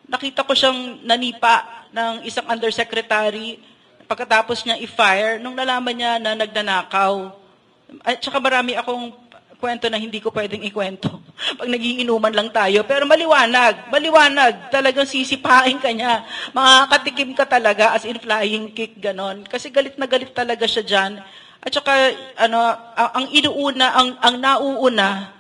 nakita ko siyang nanipa ng isang undersecretary pagkatapos niya i-fire nung nalaman niya na nagnanakaw. At saka marami akong kwento na hindi ko pwedeng ikwento pag nagiinuman lang tayo. Pero maliwanag, talagang sisipain ka niya. Makakatikim ka talaga as in flying kick, ganon. Kasi galit na galit talaga siya dyan. At saka, ang nauuna,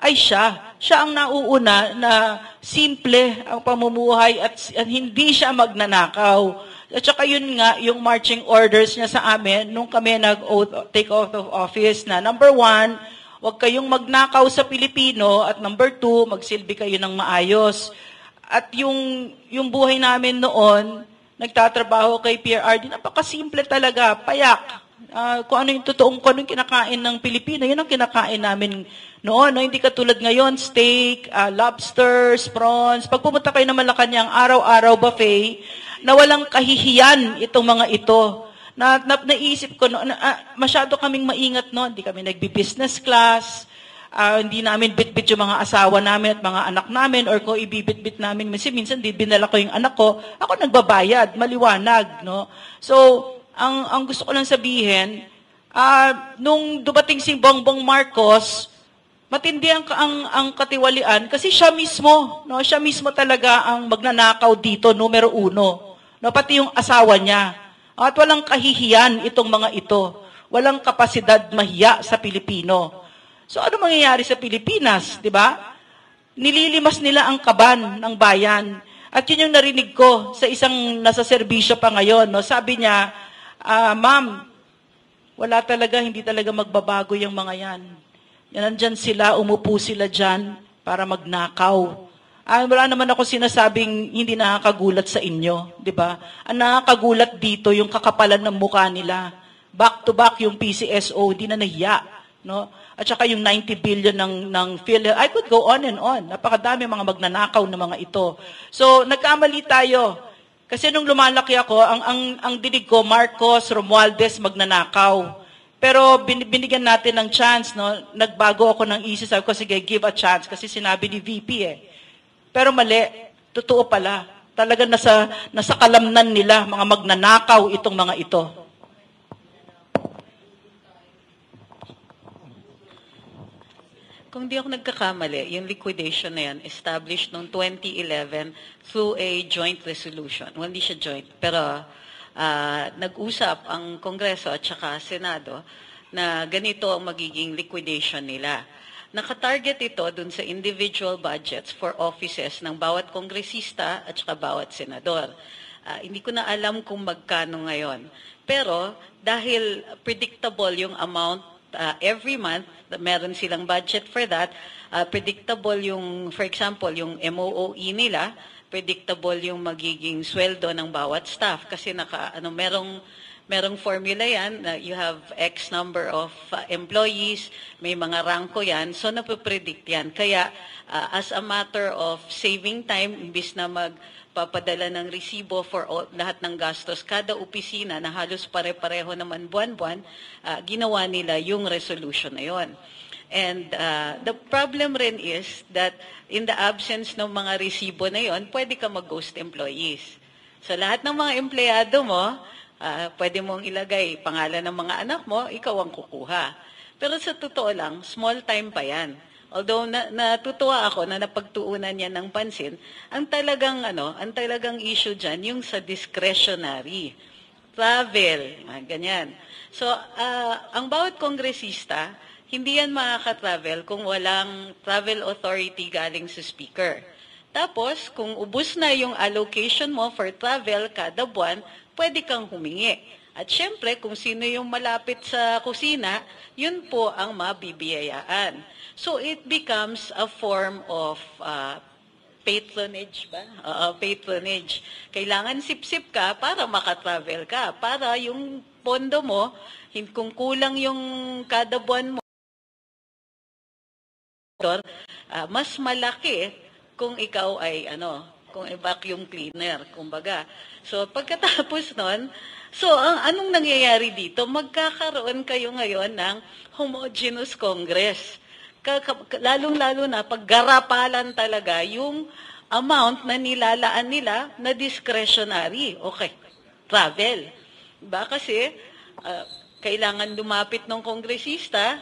ay siya. Siya ang nauuna na simple ang pamumuhay at hindi siya magnanakaw. At saka yun nga, yung marching orders niya sa amin nung kami nag-take oath of office na number 1, huwag kayong magnakaw sa Pilipino at number 2, magsilbi kayo ng maayos. At yung buhay namin noon, nagtatrabaho kay PRRD, napakasimple talaga, payak. Kung ano yung totoong, kung ano yung kinakain ng Pilipino, yun ang kinakain namin noon. No? Hindi katulad ngayon, steak, lobsters, prawns. Pag pumunta kayo ng Malacanang, araw-araw buffet, na walang kahihiyan itong mga ito. Naisip ko, masyado kaming maingat noon. Hindi kami nagbi-business class. Hindi namin bit-bit yung mga asawa namin at mga anak namin or kung ibibit-bit namin. Minsan, binala ko yung anak ko. Ako nagbabayad, maliwanag. No? So, ang gusto ko lang sabihin, nung dumating si Bongbong Marcos, matindi ang katiwalian kasi siya mismo talaga ang magnanakaw dito, numero 1. No, pati yung asawa niya. At walang kahihiyan itong mga ito. Walang kapasidad mahiya sa Pilipino. So ano mangyayari sa Pilipinas, di ba? Nililimas nila ang kaban ng bayan. At yun yung narinig ko sa isang nasa serbisyo pa ngayon. No? Sabi niya, ma'am, hindi talaga magbabago yung mga yan. Nandyan sila, umupo sila dyan para magnakaw. Wala naman ako sinasabing hindi nakakagulat sa inyo, di ba? Ang nakakagulat dito yung kakapalan ng mukha nila. Back to back yung PCSO, di na nahiya, no? At saka yung 90 billion ng PhilHealth. I could go on and on. Napakadami mga magnanakaw na mga ito. So, nagkamali tayo. Kasi nung lumalaki ako, ang dinig ko, Marcos, Romualdez, magnanakaw. Pero binigyan natin ng chance, no? Nagbago ako ng isip, sabi ko, sige, give a chance. Kasi sinabi ni VP Pero mali, totoo pala. Talaga nasa kalamnan nila, mga magnanakaw itong mga ito. Kung di ako nagkakamali, yung liquidation na yan, established noong 2011 through a joint resolution. Well, hindi siya joint, pero nag-usap ang Kongreso at saka Senado na ganito ang magiging liquidation nila. Nakatarget ito dun sa individual budgets for offices ng bawat kongresista at saka bawat senador. Hindi ko na alam kung magkano ngayon. Pero dahil predictable yung amount every month, meron silang budget for that, predictable yung, for example, yung MOOE nila, predictable yung magiging sweldo ng bawat staff kasi merong formula yan, you have X number of employees, may mga ranko yan, so napipredict yan. Kaya as a matter of saving time, imbis na magpapadala ng resibo for lahat ng gastos, kada opisina na halos pare-pareho naman buwan-buwan, ginawa nila yung resolution na yon. And the problem rin is that in the absence ng mga resibo na yon, pwede ka mag-ghost employees. So lahat ng mga empleyado mo, pwede mong ilagay pangalan ng mga anak mo, ikaw ang kukuha. Pero sa totoo lang, small time pa yan. although natutuwa ako na napagtuunan niya ng pansin, ang talagang issue diyan yung sa discretionary travel, ganyan. So, ang bawat kongresista, hindi yan makaka-travel kung walang travel authority galing sa speaker. Tapos, kung ubos na yung allocation mo for travel kada buwan, pwede kang humingi. At syempre, kung sino yung malapit sa kusina, yun po ang mabibiyayaan. So, it becomes a form of patronage ba? Patronage. Kailangan sip-sip ka para makatravel ka. Para yung pondo mo, kung kulang yung kada buwan mo, mas malaki kung ikaw ay kung vacuum cleaner, kumbaga. So pagkatapos nun, anong nangyayari dito? Magkakaroon kayo ngayon ng homogeneous Congress. Lalong-lalo na paggarapalan talaga yung amount na nilalaan nila na discretionary. Okay, travel. Diba? Kasi kailangan lumapit ng kongresista,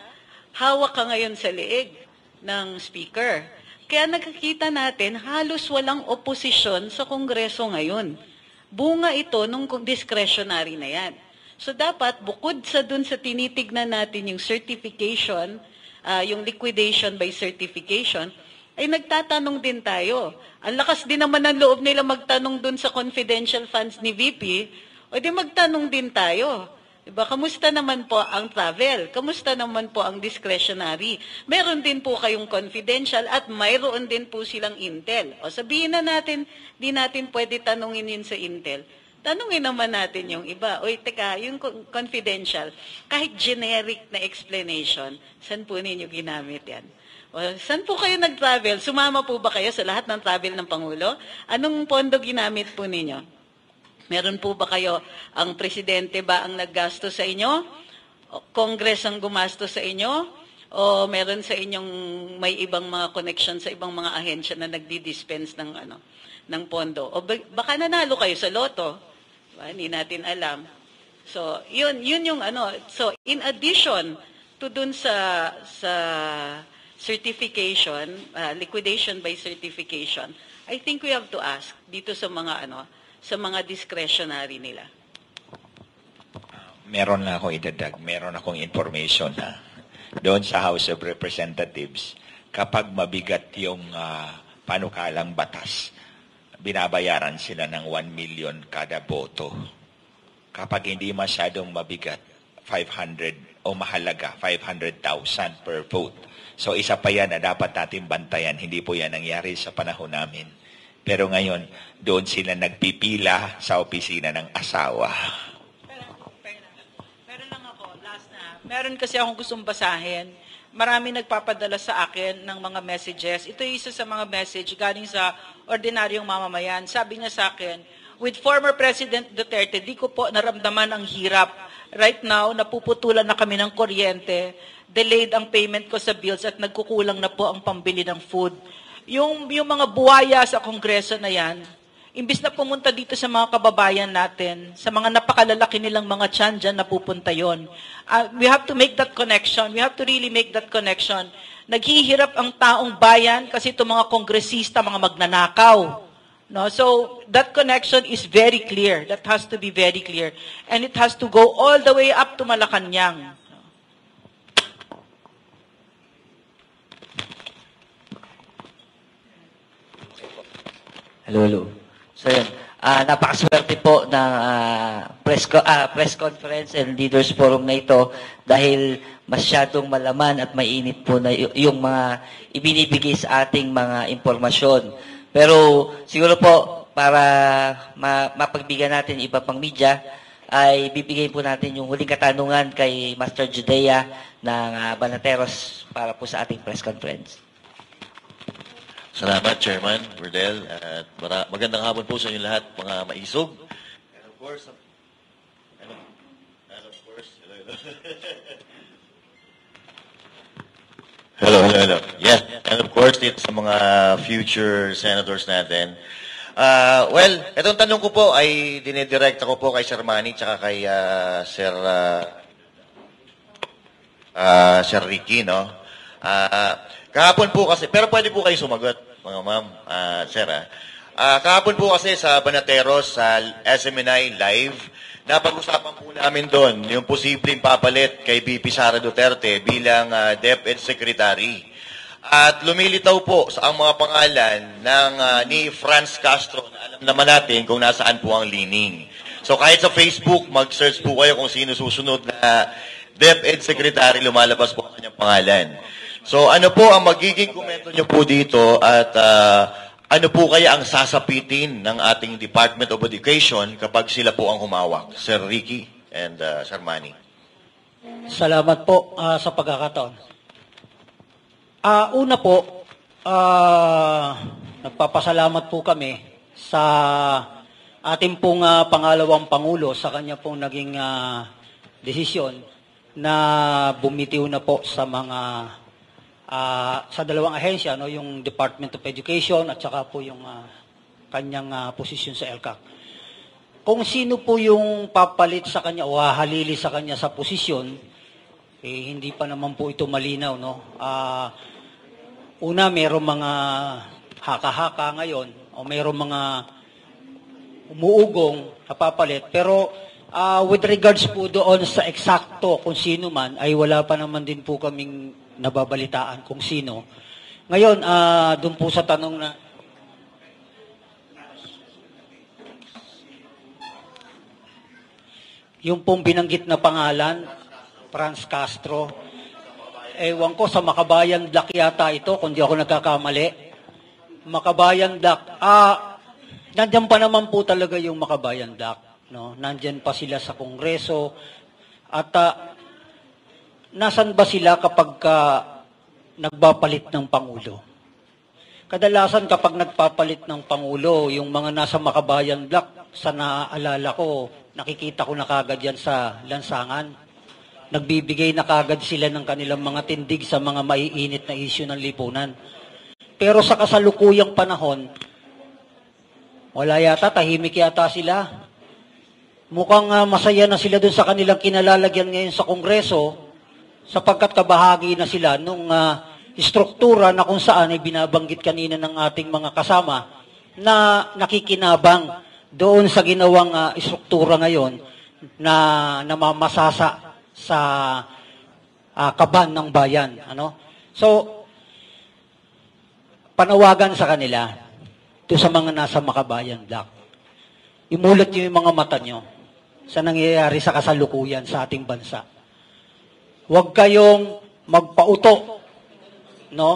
hawak ka ngayon sa leeg ng speaker. Kaya nakikita natin, halos walang oposisyon sa Kongreso ngayon. Bunga ito nung discretionary na yan. So dapat, bukod sa dun sa tinitignan natin yung certification, yung liquidation by certification, ay nagtatanong din tayo. Ang lakas din naman ng loob nila magtanong dun sa confidential funds ni VP, o di magtanong din tayo. Diba? Kamusta naman po ang travel? Kamusta naman po ang discretionary? Meron din po kayong confidential at mayroon din po silang intel. O sabihin na natin, di natin pwede tanungin yun sa intel. Tanungin naman natin yung iba. Oy, teka, yung confidential, kahit generic na explanation, saan po ninyo ginamit yan? O, saan po kayo nag-travel? Sumama po ba kayo sa lahat ng travel ng Pangulo? Anong pondo ginamit po ninyo? Meron po ba kayo, ang presidente ba ang naggasto sa inyo? O Congress ang gumasto sa inyo? O meron sa inyong may ibang mga connection sa ibang mga ahensya na nagdi-dispense ng pondo? O baka nanalo kayo sa loto? Hindi natin alam. So, yun yung So, in addition to dun sa certification, liquidation by certification, I think we have to ask dito sa mga sa mga discretionary nila. Meron na akong idadag, meron akong information na doon sa House of Representatives, kapag mabigat yung panukalang batas, binabayaran sila ng 1 million kada boto. Kapag hindi masyadong mabigat, 500 o mahalaga, 500,000 per vote. So isa pa yan na dapat natin bantayan. Hindi po yan nangyari sa panahon namin. Pero ngayon, doon sila nagpipila sa opisina ng asawa. Pero lang ako, last na. Meron kasi akong gustong basahin. Marami nagpapadala sa akin ng mga messages. Ito yung isa sa mga message galing sa ordinaryong mamamayan. Sabi niya sa akin, with former President Duterte, di ko po naramdaman ang hirap. Right now, napuputulan na kami ng kuryente, delayed ang payment ko sa bills at nagkukulang na po ang pambili ng food. Yung mga buwaya sa Kongreso na yan, imbis na pumunta dito sa mga kababayan natin, sa mga napakalalaki nilang mga tiyan dyan na pupunta yun. We have to make that connection. We have to really make that connection. Naghihirap ang taong bayan kasi itong mga kongresista, mga magnanakaw. No? So, that connection is very clear. That has to be very clear. And it has to go all the way up to Malacanang. Hello. So yun, napakaswerte po ng press conference and leaders forum na ito dahil masyadong malaman at mainit po na yung mga ibinibigay sa ating mga impormasyon. Pero siguro po para mapagbigyan natin iba pang media, ay bibigay po natin yung huling katanungan kay Master Judea ng Banateros para po sa ating press conference. Salamat, Chairman Burdel. At magandang hapon po sa inyo lahat, mga maisog. And of course, hello. Yes, and of course, dito sa mga future senators natin. Well, itong tanong ko po ay dinidirekta ko po kay Sir Manny tsaka kay Sir Ricky, no? Kahapon po kasi, pero pwede po kayo sumagot, mga ma'am, sir. Kahapon po kasi sa Banateros, sa SMNI Live, napag-usapan po namin doon yung posibleng papalit kay VP Sara Duterte bilang DepEd Secretary. At lumilitaw po sa ang mga pangalan ng ni Franz Castro na alam naman natin kung nasaan po ang lining. So kahit sa Facebook, mag-search po kayo kung sino susunod na DepEd Secretary, lumalabas po ang kanyang pangalan. So ano po ang magiging komento nyo po dito at ano po kaya ang sasapitin ng ating Department of Education kapag sila po ang humawak? Sir Ricky and Sir Manny. Salamat po sa pagkakataon. Una po, nagpapasalamat po kami sa ating pong pangalawang Pangulo sa kanya pong naging desisyon na bumitiw na po sa mga sa dalawang ahensya, no, yung Department of Education at saka po yung kanyang posisyon sa LCAC. Kung sino po yung papalit sa kanya o hahalili sa kanya sa posisyon, hindi pa naman po ito malinaw, no? Una, mayroong mga haka-haka ngayon o mayroong mga umuugong na papalit. Pero with regards po doon sa eksakto kung sino man, ay wala pa naman din po kaming nababalitaan kung sino. Ngayon, doon po sa tanong na yung pong binanggit na pangalan, Franz Castro, ewan ko sa Makabayan Black yata ito, kung di ako nagkakamali. Makabayan Black, nandyan pa naman po talaga yung Makabayan Black, no? Nandyan pa sila sa Kongreso, at nasan ba sila kapag nagpapalit ng Pangulo? Kadalasan kapag nagpapalit ng Pangulo, yung mga nasa Makabayan Black, sa naaalala ko, nakikita ko na kagad yan sa lansangan. Nagbibigay na kagad sila ng kanilang mga tindig sa mga maiinit na isyu ng lipunan. Pero sa kasalukuyang panahon, wala yata, tahimik yata sila. Mukhang masaya na sila dun sa kanilang kinalalagyan ngayon sa Kongreso, sapagkat kabahagi na sila nung struktura na kung saan ay binabanggit kanina ng ating mga kasama na nakikinabang doon sa ginawang struktura ngayon na namamasasa sa kaban ng bayan. Ano? So, panawagan sa kanila, to sa mga nasa Makabayan Black, imulat niyo yung mga mata niyo sa nangyayari sa kasalukuyan sa ating bansa. Huwag kayong magpauto, no?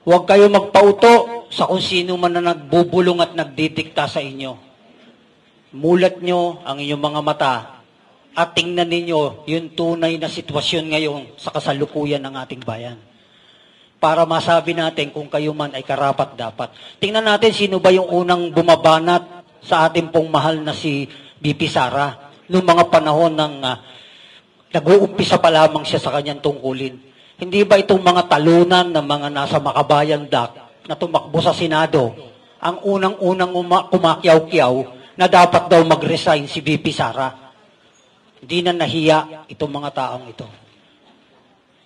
Huwag kayong magpauto sa kung sino man na nagbubulong at nagdidikta sa inyo. Mulat nyo ang inyong mga mata at tingnan ninyo yung tunay na sitwasyon ngayon sa kasalukuyan ng ating bayan. Para masabi natin kung kayo man ay karapat-dapat. Tingnan natin sino ba yung unang bumabanat sa ating pong mahal na si VP Sara noong mga panahon ng nag-uumpisa pa lamang siya sa kanyang tungkulin. Hindi ba itong mga talunan ng mga nasa Makabayan Black na tumakbo sa Senado ang unang-unang kumakyaw-kyaw na dapat daw mag-resign si VP Sara? Hindi na nahiya itong mga taong ito.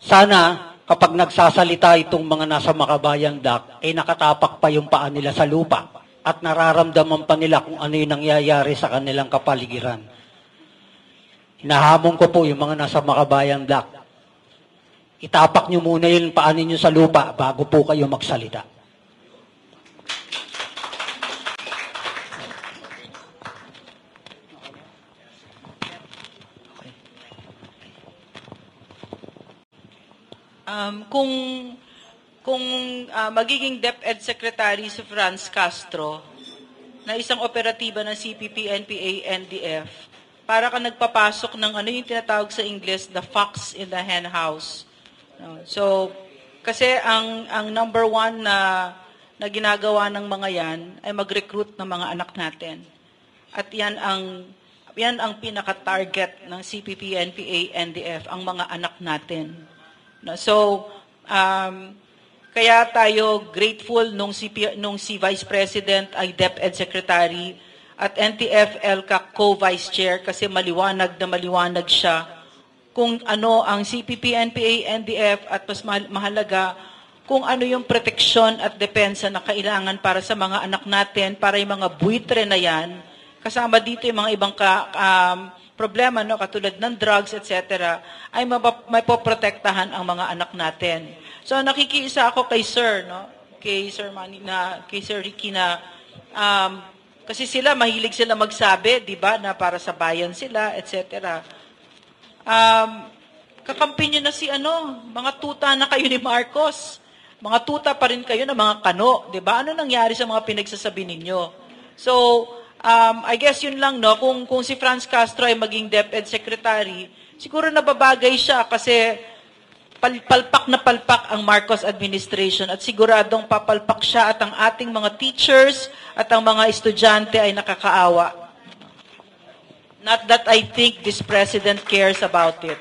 Sana kapag nagsasalita itong mga nasa Makabayan Black, ay nakatapak pa yung paa nila sa lupa at nararamdaman pa nila kung ano yung nangyayari sa kanilang kapaligiran. Hinahamon ko po yung mga nasa Makabayan Black. Itapak nyo muna yung paa ninyo sa lupa bago po kayo magsalita. Kung magiging DepEd Secretary si Franz Castro na isang operatiba ng CPP, NPA, NDF, para ka nagpapasok ng ano yung tinatawag sa English, the fox in the hen house. So, kasi ang number one na ginagawa ng mga yan ay mag-recruit ng mga anak natin. At yan ang pinaka-target ng CPP, NPA, NDF, ang mga anak natin. So, kaya tayo grateful nung si Vice President ay DepEd Secretary at NTF LCAC Co-Vice Chair kasi maliwanag na maliwanag siya kung ano ang CPP, NPA, NDF at mas mahalaga kung ano yung proteksyon at depensa na kailangan para sa mga anak natin, para yung mga buitre na yan, kasama dito yung mga ibang problema, no, katulad ng drugs, etc., ay may poprotektahan ang mga anak natin. So nakikiisa ako kay Sir, no, kay Sir Manny, kay Sir Ricky na kasi sila mahilig sila magsabi, 'di ba, na para sa bayan sila, etc. Kakampi nyo na si mga tuta na kayo ni Marcos. Mga tuta pa rin kayo na mga kano, 'di ba? Ano nangyari sa mga pinagsasabi ninyo? So, I guess yun lang, no, kung si Franz Castro ay maging DepEd Secretary, siguro nababagay siya kasi palpak na palpak ang Marcos administration at siguradong papalpak siya at ang ating mga teachers at ang mga estudyante ay nakakaawa. Not that I think this president cares about it.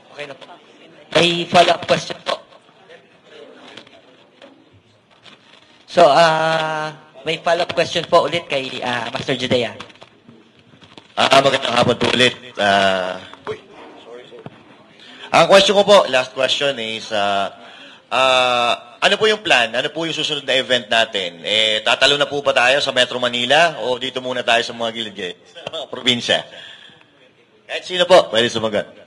Okay na po. May follow-up question po. So, may follow-up question po ulit kay Master Judea. Magandang hapon po ulit. Ang question ko po, last question is, ano po yung plan? Ano po yung susunod na event natin? Tatalo na po ba tayo sa Metro Manila o dito muna tayo sa mga gilid-gilid? Sa mga probinsya? Kahit sino po, pwede sumagot.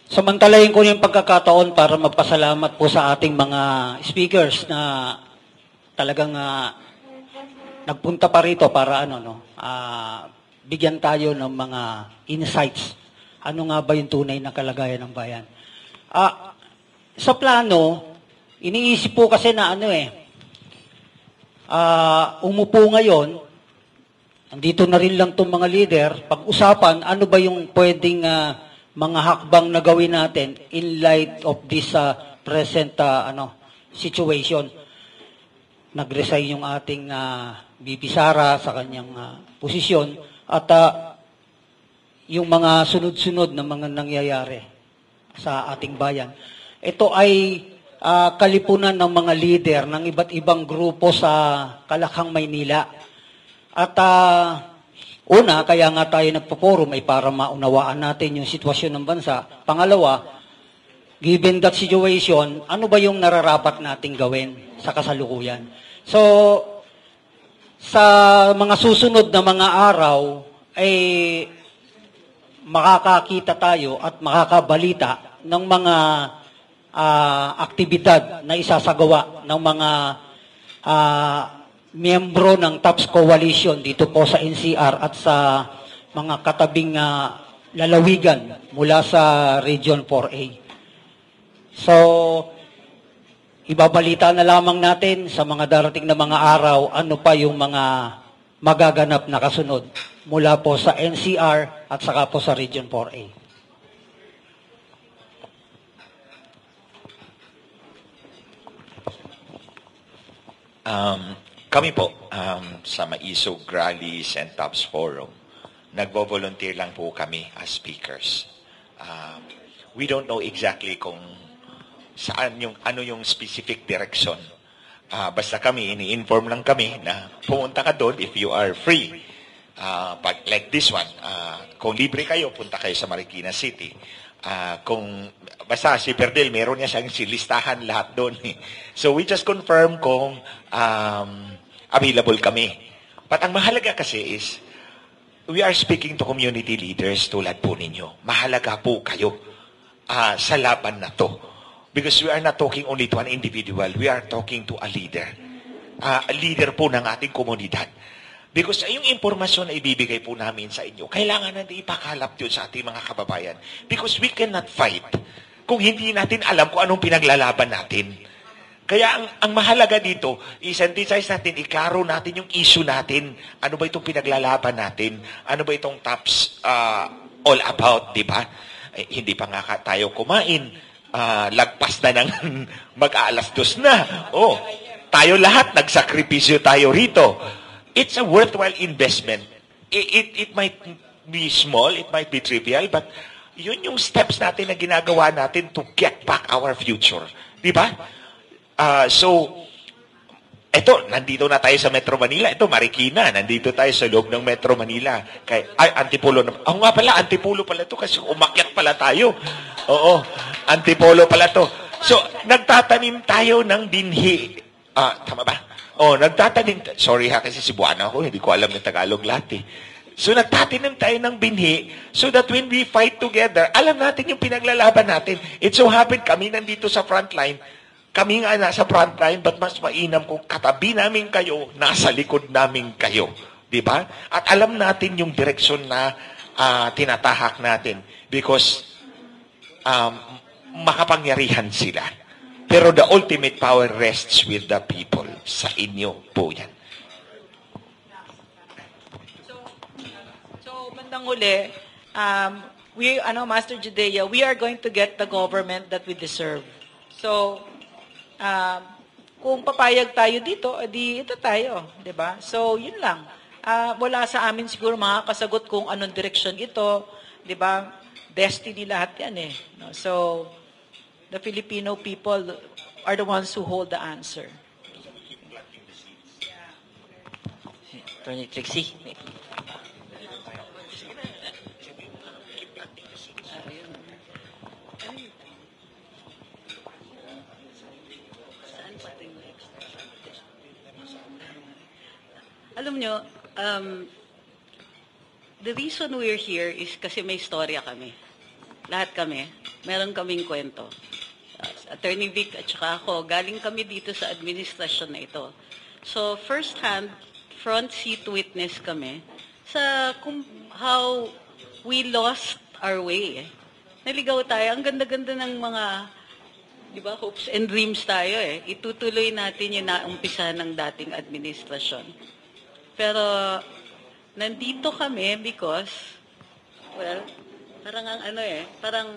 Samantalahin ko yung pagkakataon para magpasalamat po sa ating mga speakers na talagang nagpunta pa rito para bigyan tayo ng mga insights. Ano nga ba yung tunay na kalagayan ng bayan? Sa plano, iniisip po kasi na umupo ngayon, andito na rin lang itong mga leader, pag-usapan ano ba yung pwedeng mga hakbang na gawin natin in light of this present situation. Nag-resign yung ating VP Sara sa kanyang posisyon at yung mga sunod-sunod na mga nangyayari sa ating bayan. Ito ay kalipunan ng mga leader ng iba't ibang grupo sa Kalakhang, Maynila. At una, kaya nga tayo nagpo-forum ay para maunawaan natin yung sitwasyon ng bansa. Pangalawa, given that situation, ano ba yung nararapat nating gawin sa kasalukuyan? So, sa mga susunod na mga araw, ay makakakita tayo at makakabalita ng mga aktibidad na isasagawa ng mga miyembro ng TAPS Coalition dito po sa NCR at sa mga katabing lalawigan mula sa Region 4A. So, ibabalita na lamang natin sa mga darating na mga araw ano pa yung mga magaganap na kasunod mula po sa NCR at saka po sa Region 4A. Kami po, sa Maisog Rallies and TAPS Forum, nagvo-volunteer lang po kami as speakers. We don't know exactly kung saan ano yung specific direction. Basta kami, ini-inform lang kami na pumunta ka doon if you are free. Like this one, kung libre kayo, punta kayo sa Marikina City. Basta si Perdel, meron niya siyang silistahan lahat doon. So we just confirm kung available kami. But ang mahalaga kasi is, we are speaking to community leaders tulad po ninyo. Mahalaga po kayo sa laban na to. Because we are not talking only to an individual. We are talking to a leader. A leader po ng ating komunidad. Because yung impormasyon na ibibigay po namin sa inyo, kailangan natin ipakalap yun sa ating mga kababayan. Because we cannot fight kung hindi natin alam kung anong pinaglalaban natin. Kaya ang mahalaga dito, i-synthesize natin, iklaro natin yung issue natin. Ano ba itong pinaglalaban natin? Ano ba itong TAPS all about, di ba? Hindi pa nga tayo kumain. Lagpas na ng mag-aalas 2 na. Tayo lahat, nagsakripisyo tayo rito. It's a worthwhile investment. It might be small, it might be trivial, but yun yung steps natin na ginagawa natin to get back our future. Di ba? So, eto, nandito na tayo sa Metro Manila. Ito, Marikina. Nandito tayo sa loob ng Metro Manila. Antipolo na. Nga pala, Antipolo pala to kasi umakyat pala tayo. Oo, Antipolo pala to. So, nagtatanim tayo ng binhi. Tama ba? Nagtatanim. Sorry ha, kasi Cebuana ako. Hindi ko alam yung Tagalog lahat eh. So, nagtatanim tayo ng binhi so that when we fight together, alam natin yung pinaglalaban natin. It so happened, kami nandito sa frontline. Kami nga nasa frontline, but mas mainam kung katabi namin kayo, nasa likod namin kayo. Di ba? At alam natin yung direksyon na tinatahak natin because makapangyarihan sila. Pero the ultimate power rests with the people. Sa inyo po yan. So bandang uli, Master Judea, we are going to get the government that we deserve. So, kung papayag tayo dito, di ito tayo, 'di ba? So, yun lang. Wala sa amin siguro makakasagot kung anong direction ito, 'di ba? Destiny lahat 'yan eh. No? So, the Filipino people are the ones who hold the answer. Attorney Trixie. Alam nyo, the reason we're here is kasi may storya kami. Lahat kami, meron kaming kwento. Attorney Vic at saka ako, galing kami dito sa administrasyon na ito. So, first-hand, front seat witness kami sa how we lost our way. Naligaw tayo. Ang ganda-ganda ng mga, di ba, hopes and dreams tayo eh. Itutuloy natin yung naumpisa ng dating administrasyon. Pero, nandito kami because, well, parang parang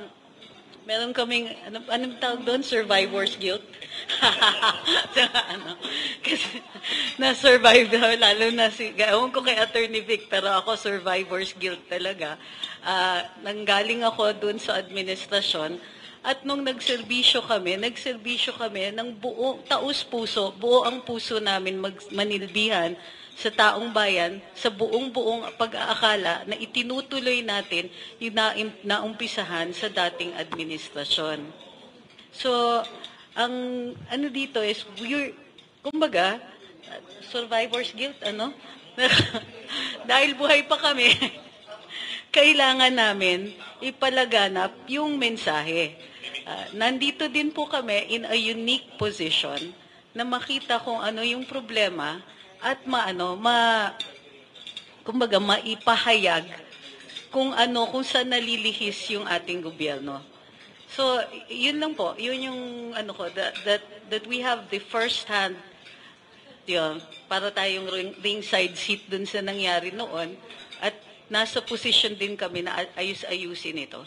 meron kaming, anong tawag doon? Survivor's guilt? Kasi, na-survive daw, lalo na ewan ko kay Attorney Vic, pero ako survivor's guilt talaga. Nanggaling ako doon sa administrasyon, at nung nagserbisyo kami ng buo, taus-puso, buo ang puso namin manilbihan sa taong bayan, sa buong pag-aakala na itinutuloy natin yung naumpisahan sa dating administrasyon. So, ang dito is, kumbaga, survivor's guilt, dahil buhay pa kami, kailangan namin ipalaganap yung mensahe. Nandito din po kami in a unique position na makita kung ano yung problema at kumbaga maipahayag kung saan nalilihis yung ating gobyerno. So, yun lang po, yun yung that we have the first hand, para tayong ringside seat dun sa nangyari noon, at nasa position din kami na ayus-ayusin ito.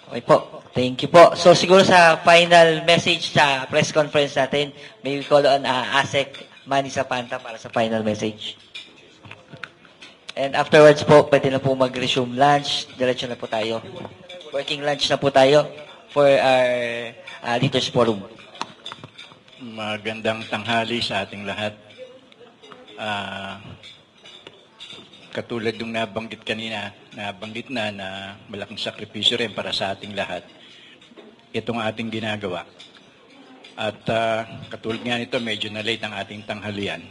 Okay po. Thank you po. So siguro sa final message sa press conference natin, may we call on ASEC Manny Zapanta para sa final message. And afterwards po, pwede na po mag-resume lunch. Diretso na po tayo. Working lunch na po tayo for our Leaders Forum. Magandang tanghali sa ating lahat. Katulad ng nabanggit kanina, nabanggit na malaking sakripisyo rin para sa ating lahat. Itong ating ginagawa. At katulad nga nito, medyo na late ang ating tanghalian.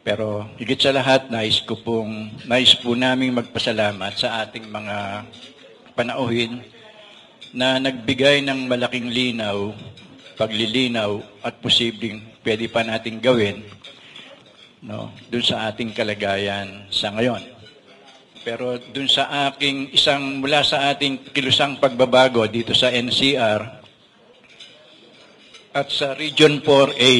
Pero higit sa lahat, nais po namin magpasalamat sa ating mga panauhin na nagbigay ng malaking linaw, paglilinaw at posibleng pwede pa nating gawin dun sa ating kalagayan sa ngayon. Pero dun sa mula sa ating kilusang pagbabago dito sa NCR at sa Region 4A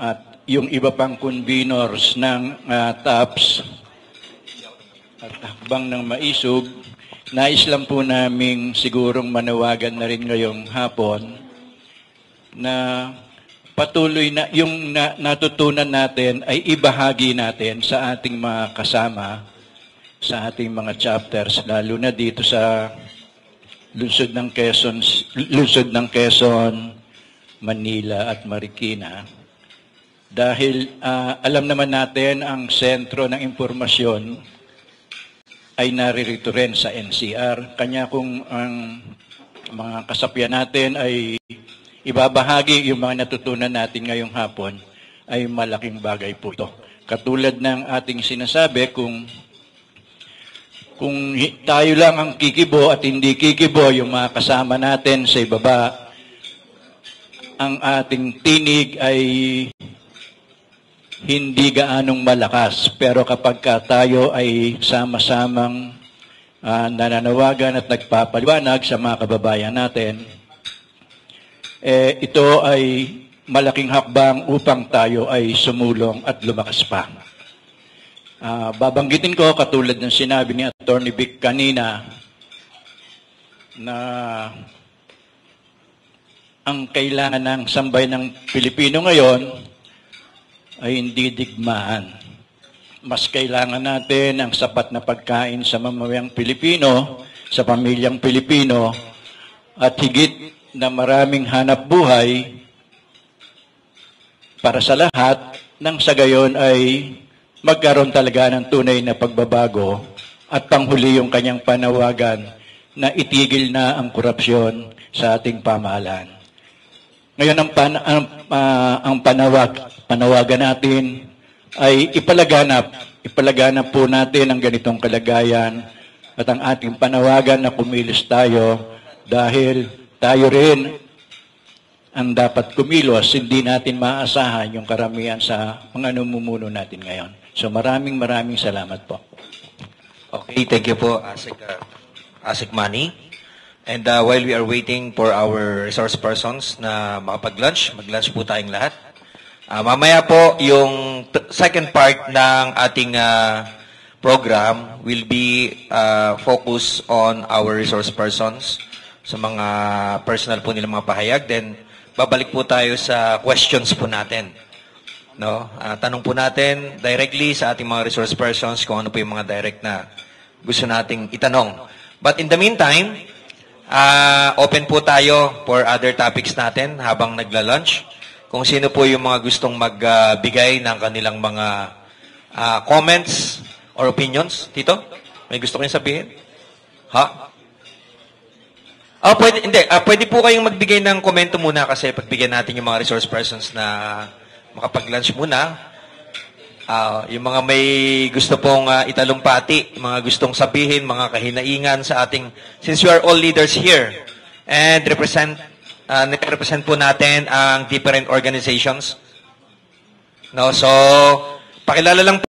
at yung iba pang convenors ng TAPS at hakbang ng maisog, nais lang po naming sigurong manawagan na rin ngayong hapon na patuloy na yung natutunan natin ay ibahagi natin sa ating mga kasama sa ating mga chapters, lalo na dito sa lungsod ng Quezon, Manila at Marikina. Dahil alam naman natin ang sentro ng impormasyon ay naririto rin sa NCR. Kanya kung ang mga kasapian natin ay ibabahagi yung mga natutunan natin ngayong hapon, ay malaking bagay po ito. Katulad ng ating sinasabi, kung tayo lang ang kikibo at hindi kikibo yung mga kasama natin sa ibaba, ang ating tinig ay hindi gaanong malakas. Pero kapag tayo ay sama-samang nananawagan at nagpapaliwanag sa mga kababayan natin, ito ay malaking hakbang upang tayo ay sumulong at lumakas pa. Babanggitin ko, katulad ng sinabi ni Attorney Vic kanina, na ang kailangan ng sambayan ng Pilipino ngayon ay hindi digmaan. Mas kailangan natin ang sapat na pagkain sa mamamayang Pilipino, sa pamilyang Pilipino, at higit na maraming hanap buhay para sa lahat, nang sa gayon ay magkaroon talaga ng tunay na pagbabago at panghuli yung kanyang panawagan na itigil na ang korupsyon sa ating pamahalaan. Ngayon, ang panawagan natin ay ipalaganap po natin ang ganitong kalagayan at ang ating panawagan na kumilos tayo dahil tayo rin ang dapat kumilos, hindi natin maaasahan yung karamihan sa mga namumuno natin ngayon. So maraming salamat po. Okay, thank you po, Asik Manny. And while we are waiting for our resource persons na makapag-lunch, mag-lunch po tayong lahat. Mamaya po, yung second part ng ating program will be focus on our resource persons sa mga personal po nila mga pahayag. Then, babalik po tayo sa questions po natin. No? Tanong po natin directly sa ating mga resource persons kung ano po yung mga direct na gusto nating itanong. But in the meantime, open po tayo for other topics natin habang nagla-lunch. Kung sino po yung mga gustong magbigay ng kanilang mga comments or opinions. Tito, may gusto kayong sabihin? Ha? Pwede po kayong magbigay ng komento muna kasi pagbigyan natin yung mga resource persons na makapag-lunch muna. Yung mga may gusto pong italumpati, mga gustong sabihin, mga kahinaingan sa ating, since we are all leaders here and represent po natin ang different organizations. No, so pakilala lang